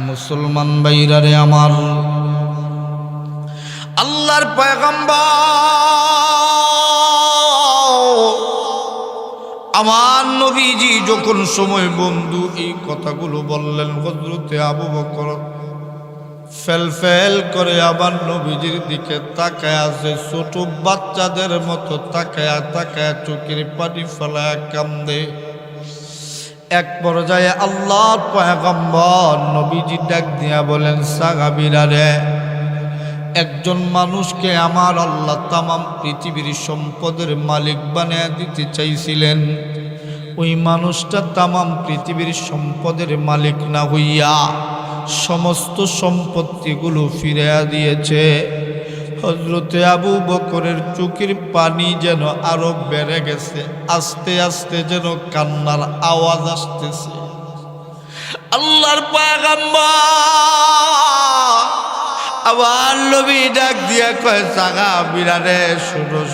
মুসলমান ভাইরা রে আমার, আল্লাহর পয়গম্বর আমার নবীজি যখন সময় বন্ধু এই কথাগুলো বললেন, হযরতে আবু বকর ফেল করে আবার নবীজির দিকে তাকায় আছে, ছোট বাচ্চাদের মতো তাকায় চোখের পানি ফেলায় কান্দে। এক পর্যায়ে আল্লাহর পয়গম্বর নবীজি ডাক দিয়া বলেন, সাহাবীরা রে, একজন মানুষকে আমার আল্লাহ তামাম পৃথিবীর সম্পদের মালিক বানিয়ে দিতে চাইছিলেন। ওই মানুষটা তামাম পৃথিবীর সম্পদের মালিক না হইয়া সমস্ত সম্পত্তিগুলো ফিরিয়ে দিয়েছে। হযরতে আবু বকরের চোখের পানি যেন আরো বেড়ে গেছে, আস্তে আস্তে যেন কান্নার আওয়াজ আসতেছে। আল্লাহর পয়গম্বর আবার নবী ডাক দিয়া কয়, সাহাবীরা রে,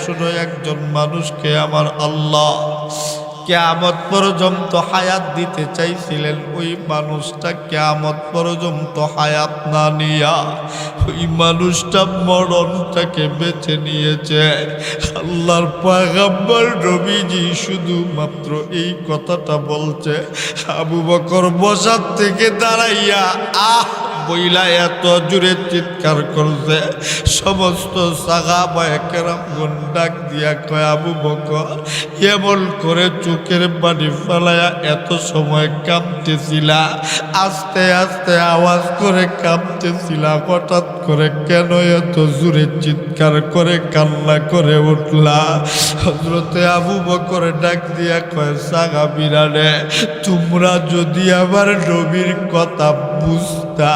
শুনো, একজন মানুষকে আমার আল্লাহ কিয়ামত পর্যন্ত হায়াত দিতে চাইছিলেন। ওই মানুষটা কিয়ামত পর্যন্ত হায়াত না নিয়া ওই মানুষটা মরণটাকে বেছে নিয়েছে। আল্লাহর পয়গম্বর নবীজি শুধুমাত্র এই কথাটা বলছে, আবু বকর বসার থেকে দাঁড়াইয়া বইলা এত জোরে চিৎকার করছে, সমস্ত সাহাবায়ে কেরামগণ ডাক দিয়া কয়, আবু বকর এমন করে চোখের পানি ফেলায়া এত সময় কাঁদতেছিলা, আস্তে আস্তে আওয়াজ করে কাঁদতেছিলা, হঠাৎ করে কেন এত জোরে চিৎকার করে কান্না করে উঠলা? হযরতে আবু বকর ডাক দিয়া কয়, সাহাবীরা রে, তোমরা যদি আমার নবীর কথা বুঝতা,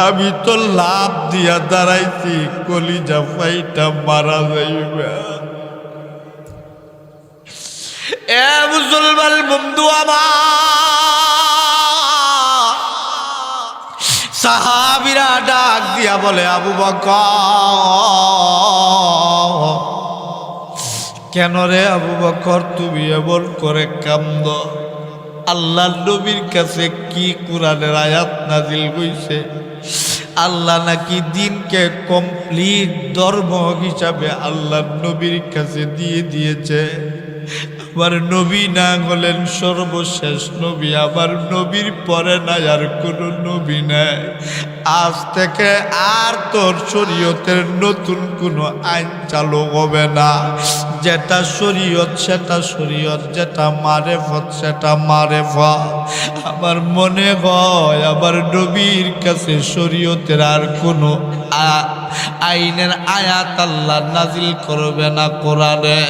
আমি তো লাভ দিয়া দাঁড়াইছি, কলিজা ফাইটা মারা যাইবে। এ মুসলমান বন্ধু আমার, সাহাবীরা ডাক দিয়া বলে, আবু বকর কেন রে আবু বকর তুমি এমন করে কান্দ? আল্লাহ নবীর কাছে কি কোরআনের আয়াত নাজিল হইছে? আল্লাহ নাকি দিনকে কমপ্লিট ধর্ম হিসাবে আল্লাহ নবীর কাছে দিয়ে দিয়েছে। আমার নবী না হলেন সর্বশেষ নবী, আমার নবীর পরে নাই আর কোনো নবী নাই। আজ থেকে আর তোর শরীয়তের নতুন কোনো আইন চালু হবে না। যেটা শরীয়ত সেটা শরীয়ত, যেটা মারেফত সেটা মারেফত। আমার মনে হয় আমার নবীর কাছে শরীয়তের আর কোনো আইনের আয়াত আল্লাহ নাজিল করবে না কোরআনে।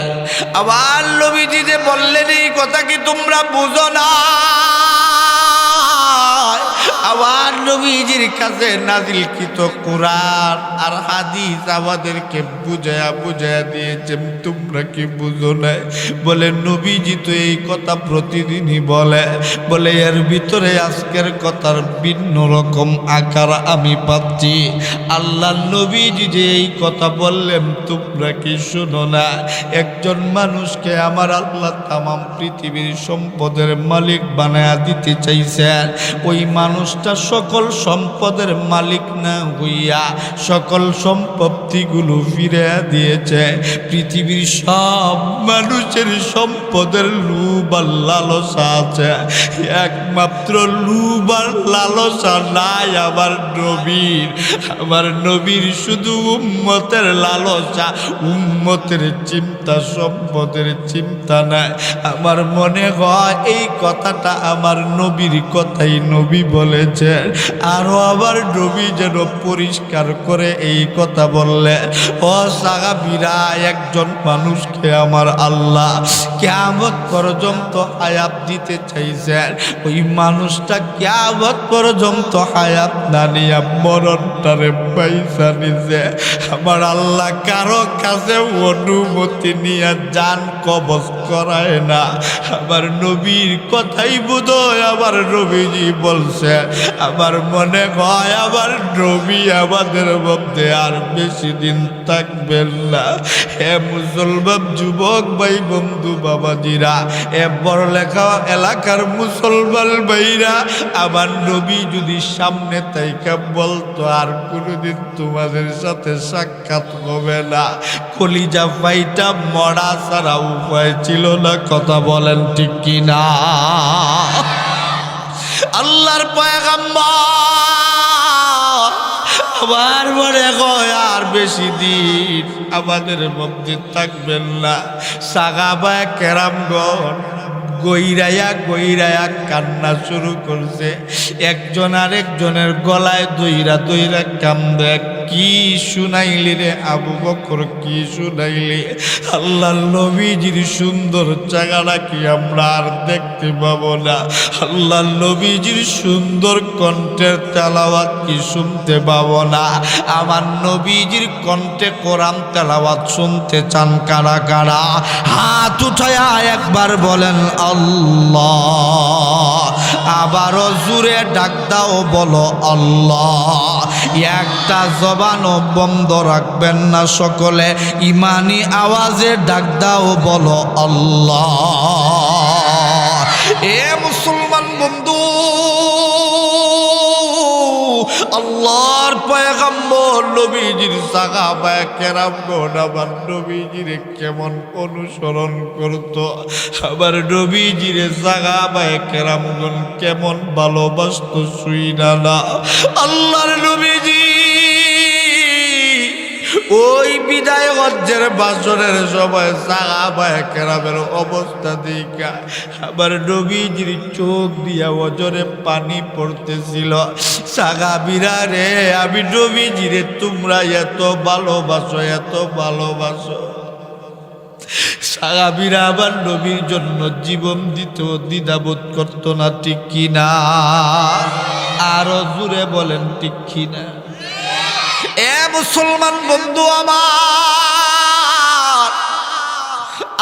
আবার নবীজি যে বললেন এই কথা কি তোমরা বুঝো না?
আমার নবীজির কাছে নাজিলকৃত কোরআন আর হাদিস আমাদেরকে বুঝায়া বুঝায়া দিয়েছেন, তোমরা কি বুঝো না? বলে নবীজি তো এই কথা প্রতিদিনই বলে এর ভিতরে আজকের কথার ভিন্ন রকম আকার আমি পাচ্ছি। আল্লাহ নবীজি যে এই কথা বললেন তোমরা কি শোনো না? একজন মানুষকে আমার আল্লাহ তামাম পৃথিবীর সম্পদের মালিক বানায়া দিতে চাইছেন। ওই মানুষটা সকল সম্পদের মালিক না হইয়া সকল সম্পত্তিগুলো ফিরে দিয়েছে। পৃথিবীর সব মানুষের সম্পদের লোভ আর লালসা আছে, একমাত্র লোভ আর লালসা নাই আমার নবীর। আমার নবীর শুধু উম্মতের লালসা, উম্মতের চিন্তা, সম্পদের চিন্তা নাই। আমার মনে হয় এই কথাটা আমার নবীর কথাই নবী বলেছেন। আরো আবার নবী যেন পরিষ্কার করে এই কথা বললে, ও সাহাবীরা, একজন মানুষকে আমার আল্লাহ কিয়ামত পর্যন্ত হায়াত দিতে চাইছেন। ওই মানুষটা কিয়ামত পর্যন্ত হায়াত না নিয়ে মরণটারে পয়সা নিছে। আমার আল্লাহ কারো কাছে অনুমতি নিয়ে জান কবজ করায় না। আমার নবীর কথাই বোধহয় আমার নবীজি বলছে। আমার মনে হয় আমার নবী আমাদের মধ্যে আর বেশি দিন থাকবেন না। হে মুসলমান যুবক ভাই বন্ধু বাবাজিরা, এ বড়লেখা এলাকার মুসলমান ভাইরা, আমার নবী যদি সামনে তাইকা বলতো আর কোনোদিন তোমাদের সাথে সাক্ষাৎ হবে না, কলিজা ফাইটা মরা ছাড়া উপায় ছিল না। কথা বলেন ঠিক কিনা? আল্লাহর পয়গম্বর আবার মনে হয় আর বেশি দিন আমাদের মধ্যে থাকবেন না। সাহাবায়ে কেরামগণ গইরাইয়া গইরাইয়া কান্না শুরু করছে। একজন আরেকজনের গলায় দইরা দইরা কান্দে, কি শুনাইলি রে আবু বকর, কি শুনাইলি? আল্লাহর নবীজির সুন্দর জায়গাটা কি আমরা আর দেখতে পাবো না? আল্লাহর নবীজির সুন্দর কণ্ঠের তেলাওয়াত কি শুনতে পাবো না? আমার নবীজির কণ্ঠে কোরআন তেলাওয়াত শুনতে চান কারা কারা? হাত উঠায়া একবার বলেন আল্লাহ। আবারও জুড়ে ডাক দাও, বলো আল্লাহ। একটা জবানও বন্ধ রাখবেন না, সকলে ইমানি আওয়াজে ডাক দাও, বলো আল্লাহ। এ মুসলমান বন্ধু, আল্লাহর পয়গম্বর নবীজির সাহাবায়ে কেরামগণ আমার নবীজির কেমন অনুসরণ করত, আবার নবীজির সাহাবায়ে কেরামগণ কেমন ভালোবাসতো শুইনা না। আল্লাহর নবীজি ওই বিদায় হজ্জের বাসনের সময় সাহাবায়ে কেরামের অবস্থা দেখা আবার নবীজির চোখ দিয়া ওজরে পানি পড়তেছিল। সাহাবীরা রে, আমি নবীজিরে তোমরা এত ভালোবাসো, এত ভালোবাসো। সাহাবীরা আবার নবীর জন্য জীবন দিত, দ্বিধাবোধ করতো না, ঠিক কিনা? আরো জুড়ে বলেন ঠিক কিনা? এ মুসলমান বন্ধু আমার,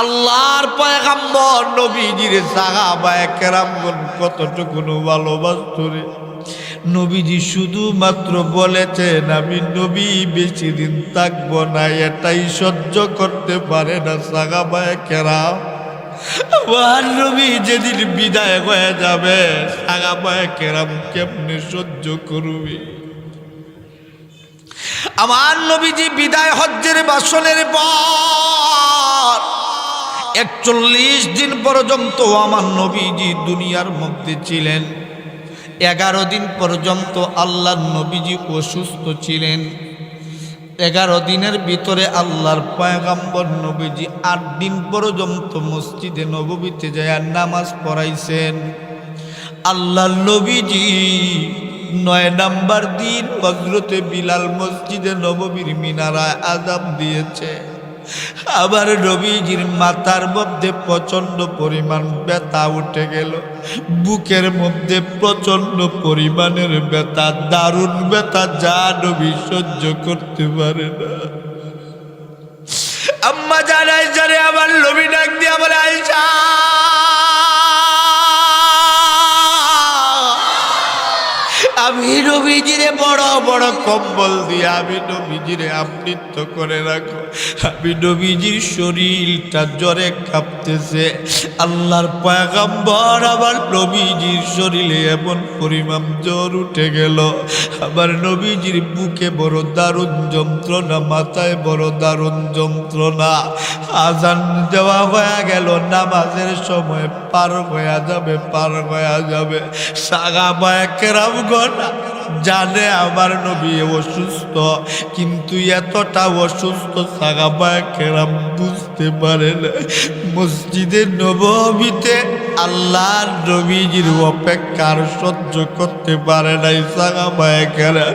আল্লাহর পয়গম্বর নবীজির সাহাবায়ে কেরামগণ কতটুকু ভালোবাসত রে। নবীজি শুধুমাত্র বলেছেন আমি নবী বেশি দিন থাকবো না, এটাই সহ্য করতে পারে না সাহাবায়ে কেরাম। আমার নবী যেদিন বিদায় হয়ে যাবে, সাহাবায়ে কেরাম কেমনে সহ্য করবে? আমার নবীজি বিদায় হজ্জের বাসনের পর 41 দিন পর্যন্ত আমার নবীজি দুনিয়ার মধ্যে ছিলেন। 11 দিন পর্যন্ত আল্লাহর নবীজি অসুস্থ ছিলেন। 11 দিনের ভিতরে আল্লাহর পয়গম্বর নবীজি 8 দিন পর্যন্ত মসজিদে নববীতে যায় নামাজ পড়াইছেন। আল্লাহর নবীজি 9 নাম্বার দিন হযরতে বিলাল মসজিদে নববীর মিনারায় আযান দিয়েছে। আবার নবীজির মাথার মধ্যে প্রচন্ড পরিমাণ ব্যথা উঠে গেল, বুকের মধ্যে প্রচন্ড পরিমাণের ব্যথা, দারুণ ব্যথা, যা নবী সহ্য করতে পারে না। আম্মা জান আয়েশা রে আমার নবী ডাক দিয়ে বলে, আয়েশা আমি নবীজিরে বড় বড় কম্বল দিয়ে আমি নবীজিরে আবৃত করে রাখো। আমি নবীজির শরীরটা জ্বরে কাঁপতেছে। আল্লাহর পয়গম্বর আমার নবীজির শরীরে এমন পরিমাণ জ্বর উঠে গেল, আমার নবীজির বুকে বড় দারুণ যন্ত্রণা, মাথায় বড় দারুণ যন্ত্রণা। আজান দেওয়া হয়ে গেল, নামাজের সময় পার হয়ে যাবে, পার হয়ে যাবে। সাহাবায়ে কেরামগণ জানে আমার নবী অসুস্থ, কিন্তু এতটা অসুস্থ সাহাবায়ে কেরাম বুঝতে পারে না। মসজিদে নববীতে আল্লাহর নবীজির অপেক্ষার সহ্য করতে পারে নাই সাহাবায়ে কেরাম।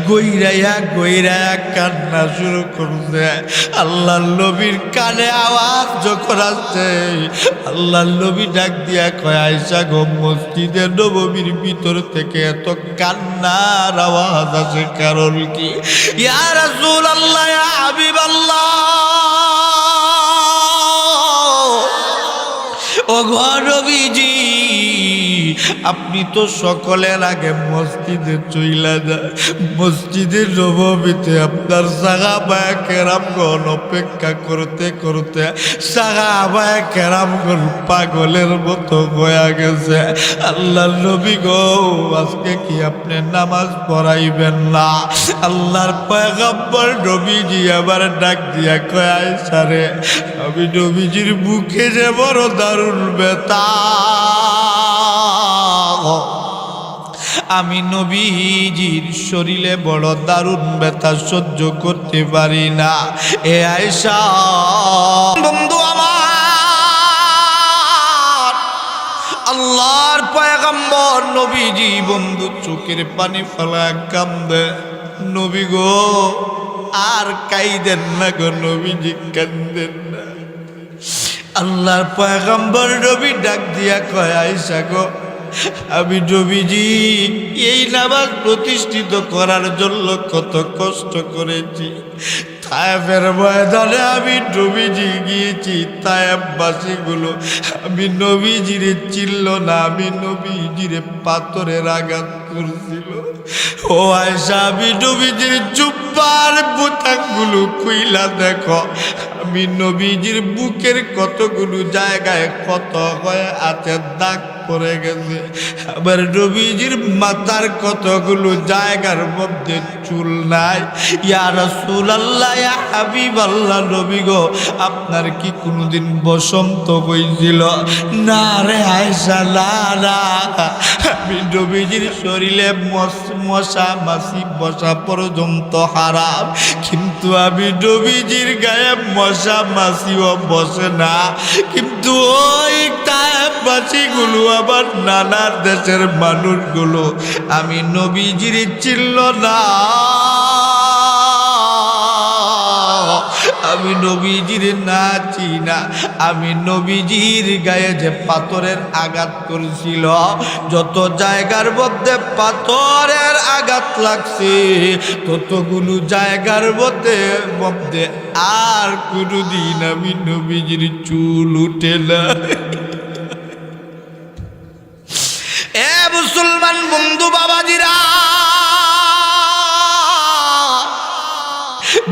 গইরাইয়া গইরাইয়া কান্না শুরু করছে। আল্লাহর নবীর কানে আওয়াজ যখন আসছে, আল্লাহর নবী ডাক দিয়া কয়, আয়েশা গো, মসজিদে নববীর ভিতর থেকে এত কান্নার আওয়াজ আসে কারণ কি? ইয়া রাসূলুল্লাহ, ইয়া হাবিবাল্লাহ, ও গো নবীজি, আপনি তো সকলের আগে মসজিদে চইলা যায়। মসজিদে নববীতে আপনার সাহাবায়ে কেরামগণ অপেক্ষা করতে করতে সাহাবায়ে কেরামগণ পাগলের মতো হয়ে গেছে। আল্লাহর নবী গো, আজকে কি আপনি নামাজ পড়াইবেন না? আল্লাহর পয়গম্বর নবীজি আবার ডাক দিয়া কয়, আয়েশা রে, আমি নবীজির বুকে যে বড় দারুণ ব্যথা, আমি নবীজির শরীরে বড় দারুণ ব্যথা সহ্য করতে পারি না। এ আয়েশা বন্ধু আমার, আল্লাহর পয়গম্বর নবীজি বন্ধু চোখের পানি ফেলা কান্দে। নবী গো, আর কাইদেন না গো, নবীজি কান্দেন না। আল্লাহর পয়গম্বর নবী ডাক দিয়া কয়, আয়েশা গো, আমি নবীজি এই নামাজ প্রতিষ্ঠিত করার জন্য কত কষ্ট করেছি। তায়েফের ময়দানে আমি নবীজি গিয়েছি, তায়েফবাসীগুলো আমি নবীজিরে চিনল না, আমি নবীজিরে পাথরের আঘাত করছিল। ও আয়েশা, আমি নবীজির জুব্বার বোতামগুলো খুইলা দেখো, আমি নবীজির বুকের কতগুলো জায়গায় কত হয়ে হাতের দাগ পড়ে গেছে। আবার নবীজির মাথার কতগুলো জায়গার মধ্যে চুল নাই। ইয়া রাসূলুল্লাহ, ইয়া হাবিবাল্লাহ, নবী গো, আপনার কি কোনোদিন বসন্ত হয়েছিল? না রে আয়েশা, না। আমি নবীজির শরীরে মশা মাছি বসা পর্যন্ত হারাম, কিন্তু আমি নবীজির গায়ে মশা মাছিও বসে না। কিন্তু ওই তায়েফবাসীগুলো, আবার নানার দেশের মানুষগুলো আমি নবীজির চিনল না। আমি নবীজির না চিনা, আমি নবীজির গায়ে যে পাথরের আঘাত করেছিল, যত জায়গার মধ্যে পাথরের আঘাত লাগছে, ততগুলো জায়গার মধ্যে আর কোনোদিন আমি নবীজির চুল উঠে না। এ মুসলমান বন্ধু বাবাজিরা,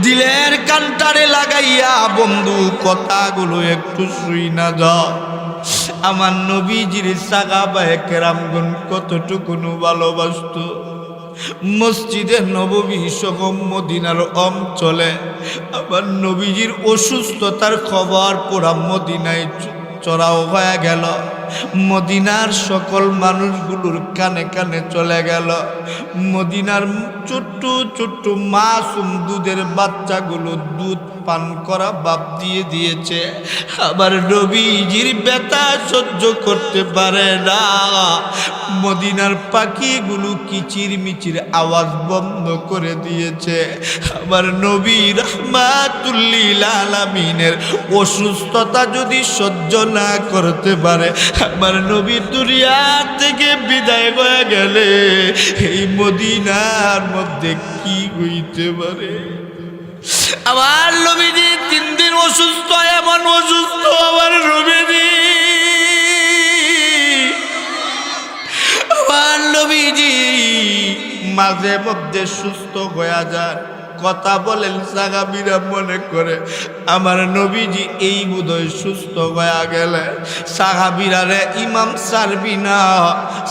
দিলের কান্টারে লাগাইয়া বন্ধু কথাগুলো একটু শুই না যাও। আমার নবীজির সাহাবায়ে কেরামগণ কতটুকুন ভালোবাসত। মসজিদে নববী সহ মদিনার অঞ্চলে আমার নবীজির অসুস্থতার খবর পুরা মদিনায় চড়াও হয়ে গেল। মদিনার সকল মানুষগুলোর কানে কানে চলে গেল। মদিনার ছোট্ট ছোট্ট মাসুম দুধের বাচ্চাগুলো দুধ পান করা বাদ দিয়ে দিয়েছে। আবার নবীজির ব্যথা সহ্য করতে পারে না। মদিনার পাখিগুলো কিচিরমিচির আওয়াজ বন্ধ করে দিয়েছে। আবার নবী রাহমাতুল লিল আলামিনের অসুস্থতা যদি সহ্য না করতে পারে, আমার নবী দুনিয়া থেকে বিদায় হয়ে গেলে এই মদিনার মধ্যে কি হইতে পারে? আমার নবীজি 3 দিন অসুস্থ, এমন অসুস্থ আমার নবীজি, আমার নবীজি মাঝে মধ্যে সুস্থ হয়ে যায়। কথা বলেন, সাহাবীরা মনে করে আমার নবীজি এই বোধহয় সুস্থ হয়ে গেলে সাহাবীরা রে ইমাম ছাড়বি না,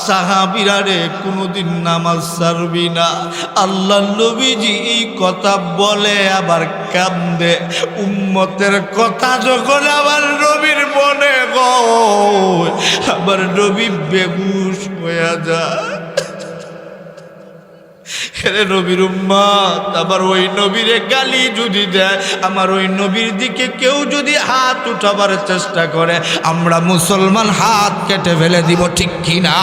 সাহাবীরা রে কোনোদিন নামাজ ছাড়বি না। আল্লাহ নবীজি এই কথা বলে আবার কান্দে। উম্মতের কথা যখন আমার নবীর মনে হয়, আমার নবী বেহুশ হয়ে যায়। নবীর উম্মত আবার ওই নবীরে গালি যদি দেয়, আমার ওই নবীর দিকে কেউ যদি হাত উঠাবার চেষ্টা করে, আমরা মুসলমান হাত কেটে ফেলে দিব, ঠিক কিনা?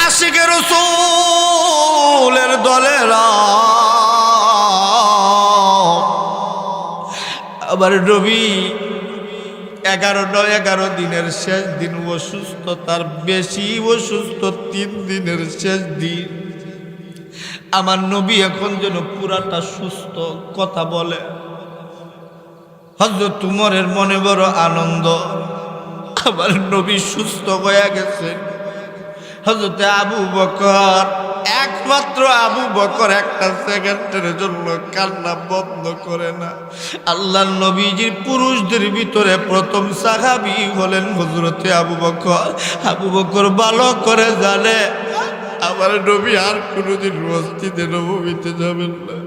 আশিকে রাসূলের দলেরা আবার নবী 11 দিনের শেষ দিন অসুস্থ, তার বেশি অসুস্থ 3 দিনের শেষ দিন। আমার নবী এখন যেন পুরাটা সুস্থ, কথা বলে। হযরত উমরের মনে বড় আনন্দ, আমার নবী সুস্থ হয়ে গেছে। হযরত আবু বকর, একমাত্র আবু বকর একটা সেকেন্ডের জন্য কান্না বন্ধ করে না। আল্লাহর নবীজির পুরুষদের ভিতরে প্রথম সাহাবী হলেন হযরতে আবু বকর। আবু বকর ভালো করে জানে আমার নবী আর কোনোদিন মসজিদে নববীতে যাবেন না।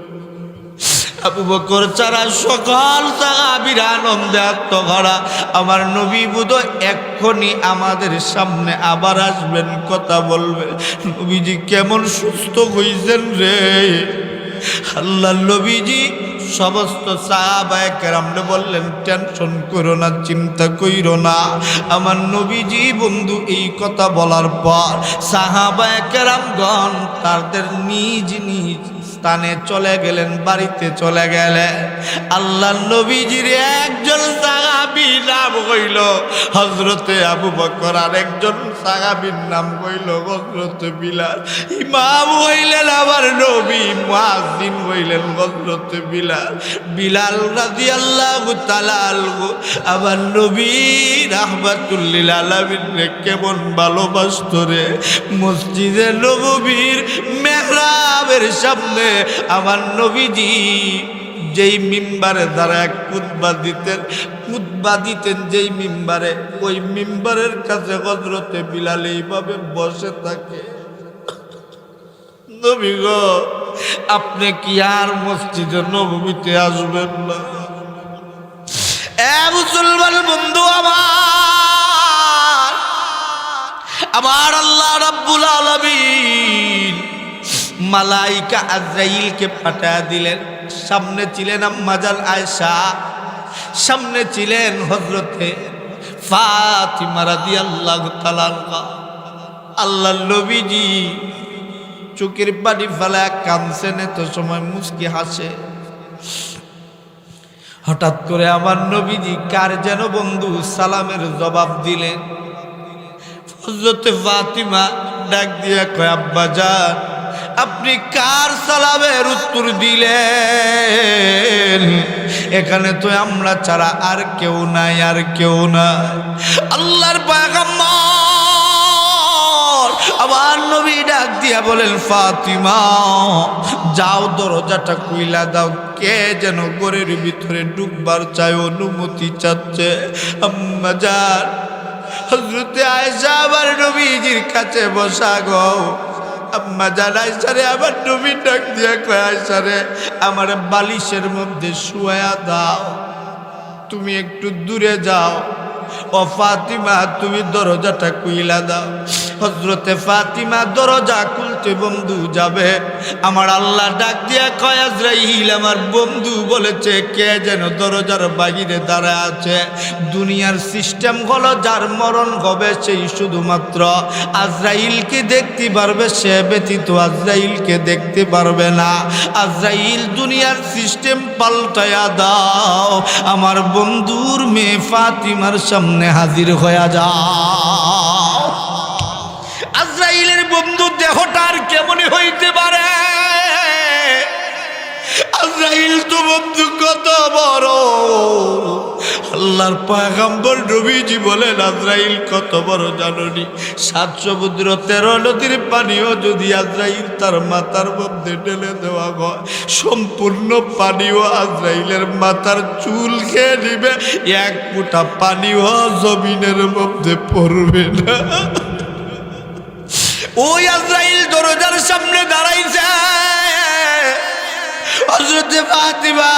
আবু বকর ছাড়া সকল সাহাবীরা আনন্দে আত্মভরা। আমার নবী বোধহয় এক্ষুনি আমাদের সামনে আবার আসবেন, কথা বলবেন। নবীজি কেমন সুস্থ হইছেন রে! আল্লাহ নবীজি সমস্ত সাহাবায়ে কেরামরে বললেন, টেনশন করো না, চিন্তা কইরো না। আমার নবীজি বন্ধু এই কথা বলার পর সাহাবায়ে কেরামগণ তাদের নিজ নিজ স্থানে চলে গেলেন, বাড়িতে চলে গেলেন। আল্লাহ নবীজির একজন সাহাবী নাম হইল হযরতে আবু বকর, আর একজন সাহাবীর নাম হইল হযরতে বিলাল। ইমাম হইলেন আমার নবী, মুয়াজ্জিন হইলেন হযরতে বিলাল। বিলাল রাদিয়াল্লাহু তাআলা আনহু আমার নবী রাহমাতুল লিল আলামিন কেমন ভালোবাসত রে! মসজিদে নববীর মেহরাবের সামনে আমার নবীজি যেই মিম্বারে দাঁড়ায় খুতবা দিতেন যেই মিম্বারে, ওই মিম্বারের কাছে হযরতে বিলাল এইভাবে বসে থাকে। নবী গো, আপনি কি আর মসজিদে নববীতে আসবেন না? এ মুসলমান বন্ধু আমার আল্লাহ রাব্বুল আলামিন মালাইকা আজরাইলকে পাঠিয়ে দিলেন। সামনে ছিলেন আম্মা জান আয়েশা, সামনে ছিলেন হযরতে ফাতিমা রাদিয়াল্লাহু তাআলা আনহা। আল্লাহ নবীজি চোখের পানি ফেলা কাঁদছেন, এত সময় মুস্কি হাসে। হঠাৎ করে আমার নবীজি কার যেন বন্ধু সালামের জবাব দিলেন। হযরতে ফাতিমা ডাক দিয়ে কয়, আব্বা জান, আপনি কার সালামের উত্তর দিলেন? এখানে তো আমরা ছাড়া আর কেউ নাই, আর কেউ নাই। আল্লাহর পয়গম্বর আমার নবী ডাক দিয়া বলেন, ফাতিমা যাও, দরজাটা খুইলা দাও, কে যেন ঘরের ভিতরে ঢুকবার চায়, অনুমতি চাচ্ছে। আম্মা জান, হযরতে আয়েশা আমার নবীজির কাছে বসা গো। আম্মা জান আয়েশা রে আমার নবী ডাক দিয়া কয়, আয়েশা রে আমার বালিশের মধ্যে শুয়া দাও, তুমি একটু দূরে যাও। ও ফাতিমা, তুমি দরজাটা খুইলা দাও। হযরতে ফাতিমা দরজা খুলতে বন্ধু যাবে, আমার আল্লাহ ডাক দিয়া কয় আজরাইল আমার বন্ধু বলেছে কে যেন দরজার বাইরে দাঁড়ায় আছে। দুনিয়ার সিস্টেম হলো যার মরণ হবে সেই শুধুমাত্র আজরাইলকে দেখতে পারবে, সে ব্যতীত আজরাইলকে দেখতে পারবে না। আজরাইল দুনিয়ার সিস্টেম পাল্টায়া দাও, আমার বন্ধুর মেয়ে ফাতিমার সামনে হাজির হয়ে যাও। আজরাইলের বন্ধু দেহটা আর কেমন হইতে পারে? আজরাইল তো বন্ধু কত বড়, আল্লাহর পয়গম্বর নবীজি বলেন আজরাইল কত বড় জানোনি? 7 সমুদ্র 13 নদীর পানিও যদি আজরাইল তার মাথার মধ্যে ঢেলে দেওয়া হয়, সম্পূর্ণ পানিও আজরাইলের মাথার চুল খেয়ে নিবে, 1 ফুটা পানিও জমিনের মধ্যে পড়বে না। ওই আজরাইল দরজার সামনে দাঁড়াইছে। হযরতে ফাতিমা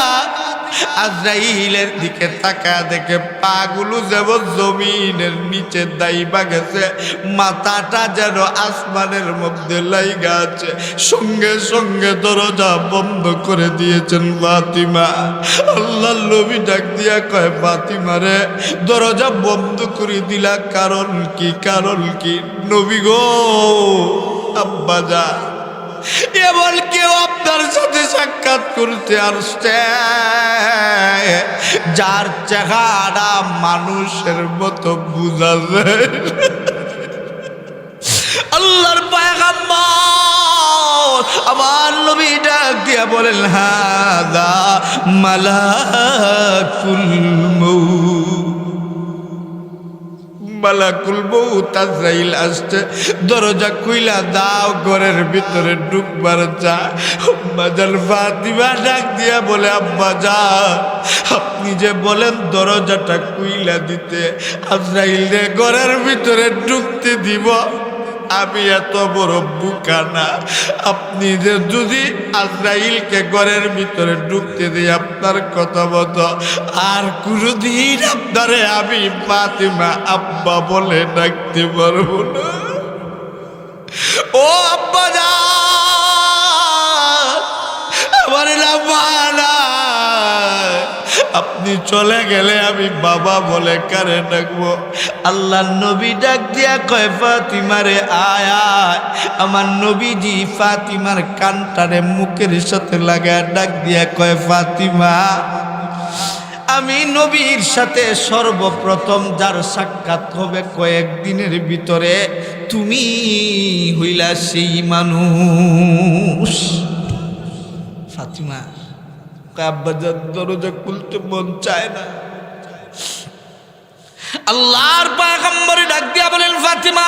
আজরাইলের দিকে তাকায় দেখে পাগুলো যেমন জমিনের নিচে দাইবা গেছে, মাথাটা যেন আসমানের মধ্যে লাইগা আছে। সঙ্গে সঙ্গে দরজা বন্ধ করে দিয়েছেন ফাতিমা। আল্লাহর নবী ডাক দিয়া কয় ফাতিমা রে, দরজা বন্ধ করে দিলা কারণ কি? কারণ কি? নবী গো, আব্বা যা, এমন কেউ আপনার সাথে সাক্ষাৎ করতে আসছে যার চেহারা মানুষের মতো বুঝা যায়। আল্লাহর পয়গম্বর আমার নবী ডাক দিয়া বলেন হাদা মালাকুল মউত। মালাকুল মউত আজরাইল আসছে, দরজা খুইলা দাও, ঘরের ভিতরে ঢুকবার চা। আম্মাজান ফাতিমা ডাক দিয়া বলে আব্বা যান, আপনি যে বলেন দরজাটা খুইলা দিতে, আজরাইল রে ঘরের ভিতরে ঢুকতে দিব, আমি এত বড় বোকা না। আপনি যে যদি আজরাইলকে ঘরের ভিতরে ঢুকতে দিই আপনার কথা মতো, আর কোনোদিন আপনারে আমি ফাতিমা আব্বা বলে ডাকতে পারবো না। ও আব্বা যান, আমার নাম মানা, আপনি চলে গেলে আমি বাবা বলে কারে ডাকবো? আল্লাহ নবী ডাক দিয়া কয় ফাতিমারে আয় আয়। আমার নবীজি ফাতিমার কানটারে মুখের সাথে লাগায় ডাক দিয়া কয় ফাতিমা, আমি নবীর সাথে সর্বপ্রথম যার সাক্ষাৎ হবে কয়েকদিনের ভিতরে, তুমি হইলা সেই মানুষ। ফাতিমা আব্বাজান দরজা খুলতে মন চায় না। আল্লাহর পয়গম্বর ডাক দিয়া বলেন ফাতিমা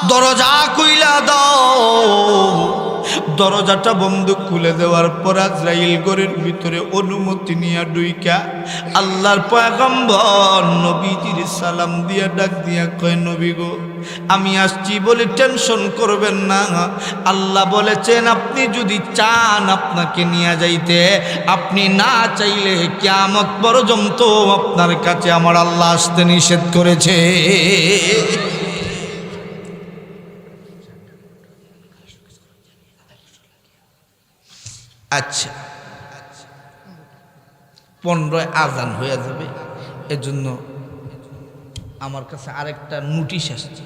দরজা খুইলা দাও। দরজাটা বন্ধ খুলে দেওয়ার পর আজরাইল ঘরের ভিতরে অনুমতি নিয়ে ঢুইকা আল্লাহর পয়গম্বর নবীজির সালাম দিয়া ডাক দিয়া কয় নবী গো, আমি আসছি বলে টেনশন করবেন না। আল্লাহ বলেছেন আপনি যদি চান আপনাকে নিয়ে যাইতে, আপনি না চাইলে কিয়ামত পর্যন্ত আপনার কাছে আমার আল্লাহ আসতে নিষেধ করেছে। আচ্ছা, 15 আজান হয়ে যাবে, এজন্য আমার কাছে আরেকটা নোটিশ আসছে।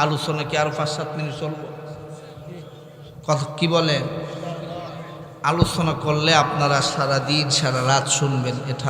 আলোচনা কি আরো 5-7 মিনিট চলবো? কথা কি বলেন? আলোচনা করলে আপনারা সারা দিন সারা রাত শুনবেন, এটা